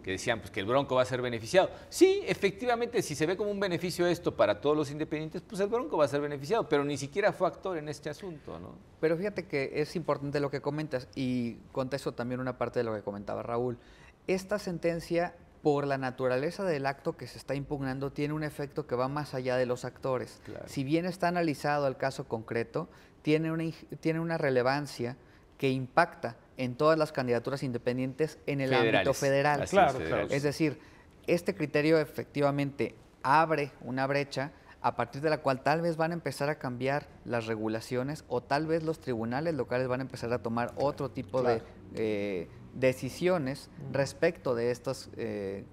decían pues, que el Bronco va a ser beneficiado. Sí, efectivamente, si se ve como un beneficio esto para todos los independientes, pues el Bronco va a ser beneficiado, pero ni siquiera fue actor en este asunto, ¿no? Pero fíjate que es importante lo que comentas y contesto también una parte de lo que comentaba Raúl. Esta sentencia, por la naturaleza del acto que se está impugnando, tiene un efecto que va más allá de los actores. Claro. Si bien está analizado el caso concreto, tiene una relevancia que impacta en todas las candidaturas independientes en el ámbito federal. Claro. Es decir, este criterio efectivamente abre una brecha a partir de la cual tal vez van a empezar a cambiar las regulaciones o tal vez los tribunales locales van a empezar a tomar otro tipo de decisiones respecto de estas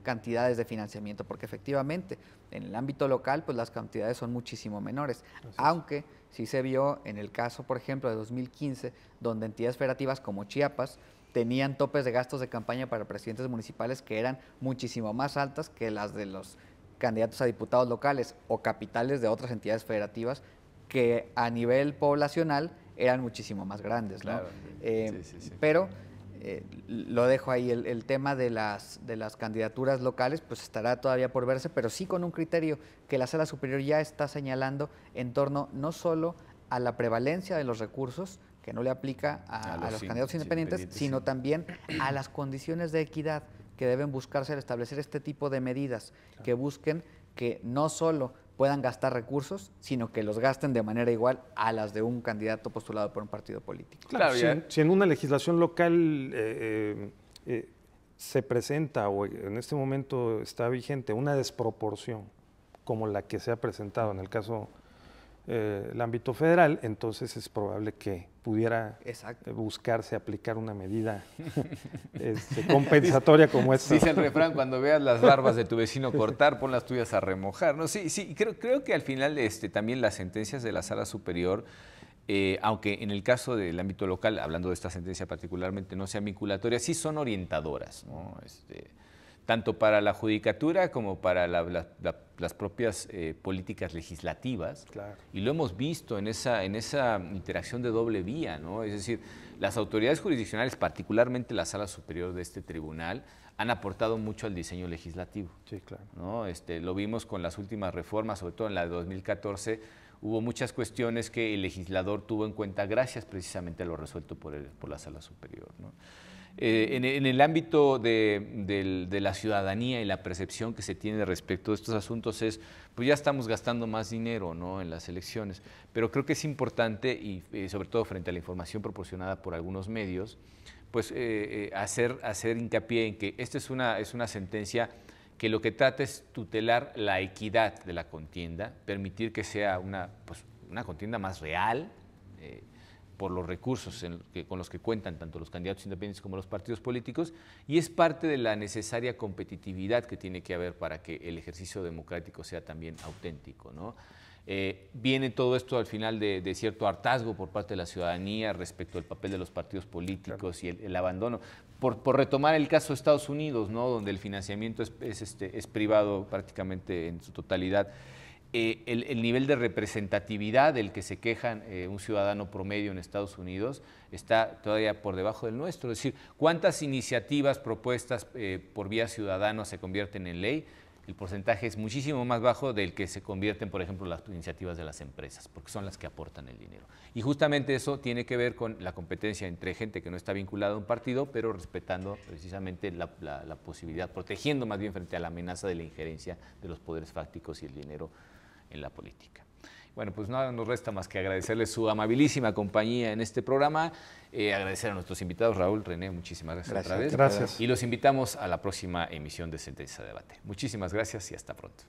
cantidades de financiamiento, porque efectivamente en el ámbito local pues las cantidades son muchísimo menores, aunque sí se vio en el caso, por ejemplo, de 2015, donde entidades federativas como Chiapas tenían topes de gastos de campaña para presidentes municipales que eran muchísimo más altas que las de los candidatos a diputados locales o capitales de otras entidades federativas que a nivel poblacional eran muchísimo más grandes, ¿no? Claro. Pero lo dejo ahí, el tema de las candidaturas locales pues estará todavía por verse, pero sí con un criterio que la Sala Superior ya está señalando en torno no solo a la prevalencia de los recursos, que no le aplica a los candidatos independientes, sino también a las condiciones de equidad que deben buscarse al establecer este tipo de medidas, que busquen que no solo puedan gastar recursos, sino que los gasten de manera igual a las de un candidato postulado por un partido político. Claro, si en una legislación local se presenta o en este momento está vigente una desproporción como la que se ha presentado en el caso el ámbito federal, entonces es probable que pudiera buscarse aplicar una medida compensatoria como esta. Dice el refrán, cuando veas las barbas de tu vecino cortar, pon las tuyas a remojar, ¿no? Sí, creo que al final también las sentencias de la Sala Superior, aunque en el caso del ámbito local, hablando de esta sentencia particularmente, no sean vinculatorias, sí son orientadoras, ¿no? Tanto para la judicatura como para las propias políticas legislativas. Claro. Y lo hemos visto en esa interacción de doble vía, ¿no? Es decir, las autoridades jurisdiccionales, particularmente la Sala Superior de este tribunal, han aportado mucho al diseño legislativo. Sí, claro. ¿No? Lo vimos con las últimas reformas, sobre todo en la de 2014, hubo muchas cuestiones que el legislador tuvo en cuenta gracias precisamente a lo resuelto por la Sala Superior, ¿no? En el ámbito de la ciudadanía y la percepción que se tiene respecto de estos asuntos pues ya estamos gastando más dinero, ¿no?, en las elecciones, pero creo que es importante y sobre todo frente a la información proporcionada por algunos medios, pues hacer hincapié en que esta es una sentencia que lo que trata es tutelar la equidad de la contienda, permitir que sea una contienda más real, por los recursos con los que cuentan tanto los candidatos independientes como los partidos políticos, y es parte de la necesaria competitividad que tiene que haber para que el ejercicio democrático sea también auténtico, ¿no? Viene todo esto al final de cierto hartazgo por parte de la ciudadanía respecto al papel de los partidos políticos, claro, y el abandono. Por retomar el caso de Estados Unidos, ¿no?, donde el financiamiento es privado prácticamente en su totalidad, el nivel de representatividad del que se quejan un ciudadano promedio en Estados Unidos está todavía por debajo del nuestro. Es decir, ¿cuántas iniciativas propuestas por vía ciudadana se convierten en ley? El porcentaje es muchísimo más bajo del que se convierten, por ejemplo, las iniciativas de las empresas, porque son las que aportan el dinero. Y justamente eso tiene que ver con la competencia entre gente que no está vinculada a un partido, pero respetando precisamente la posibilidad, protegiendo más bien frente a la amenaza de la injerencia de los poderes fácticos y el dinero en la política. Bueno, pues nada nos resta más que agradecerles su amabilísima compañía en este programa, agradecer a nuestros invitados. Raúl, René, muchísimas gracias otra vez. Gracias. Y los invitamos a la próxima emisión de Sentencias a Debate. Muchísimas gracias y hasta pronto.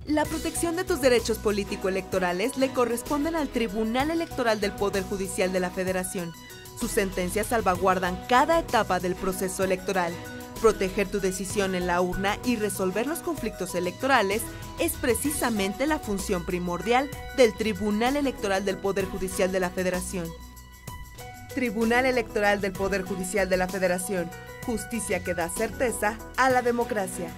La protección de tus derechos político-electorales le corresponden al Tribunal Electoral del Poder Judicial de la Federación. Sus sentencias salvaguardan cada etapa del proceso electoral. Proteger tu decisión en la urna y resolver los conflictos electorales es precisamente la función primordial del Tribunal Electoral del Poder Judicial de la Federación. Tribunal Electoral del Poder Judicial de la Federación. Justicia que da certeza a la democracia.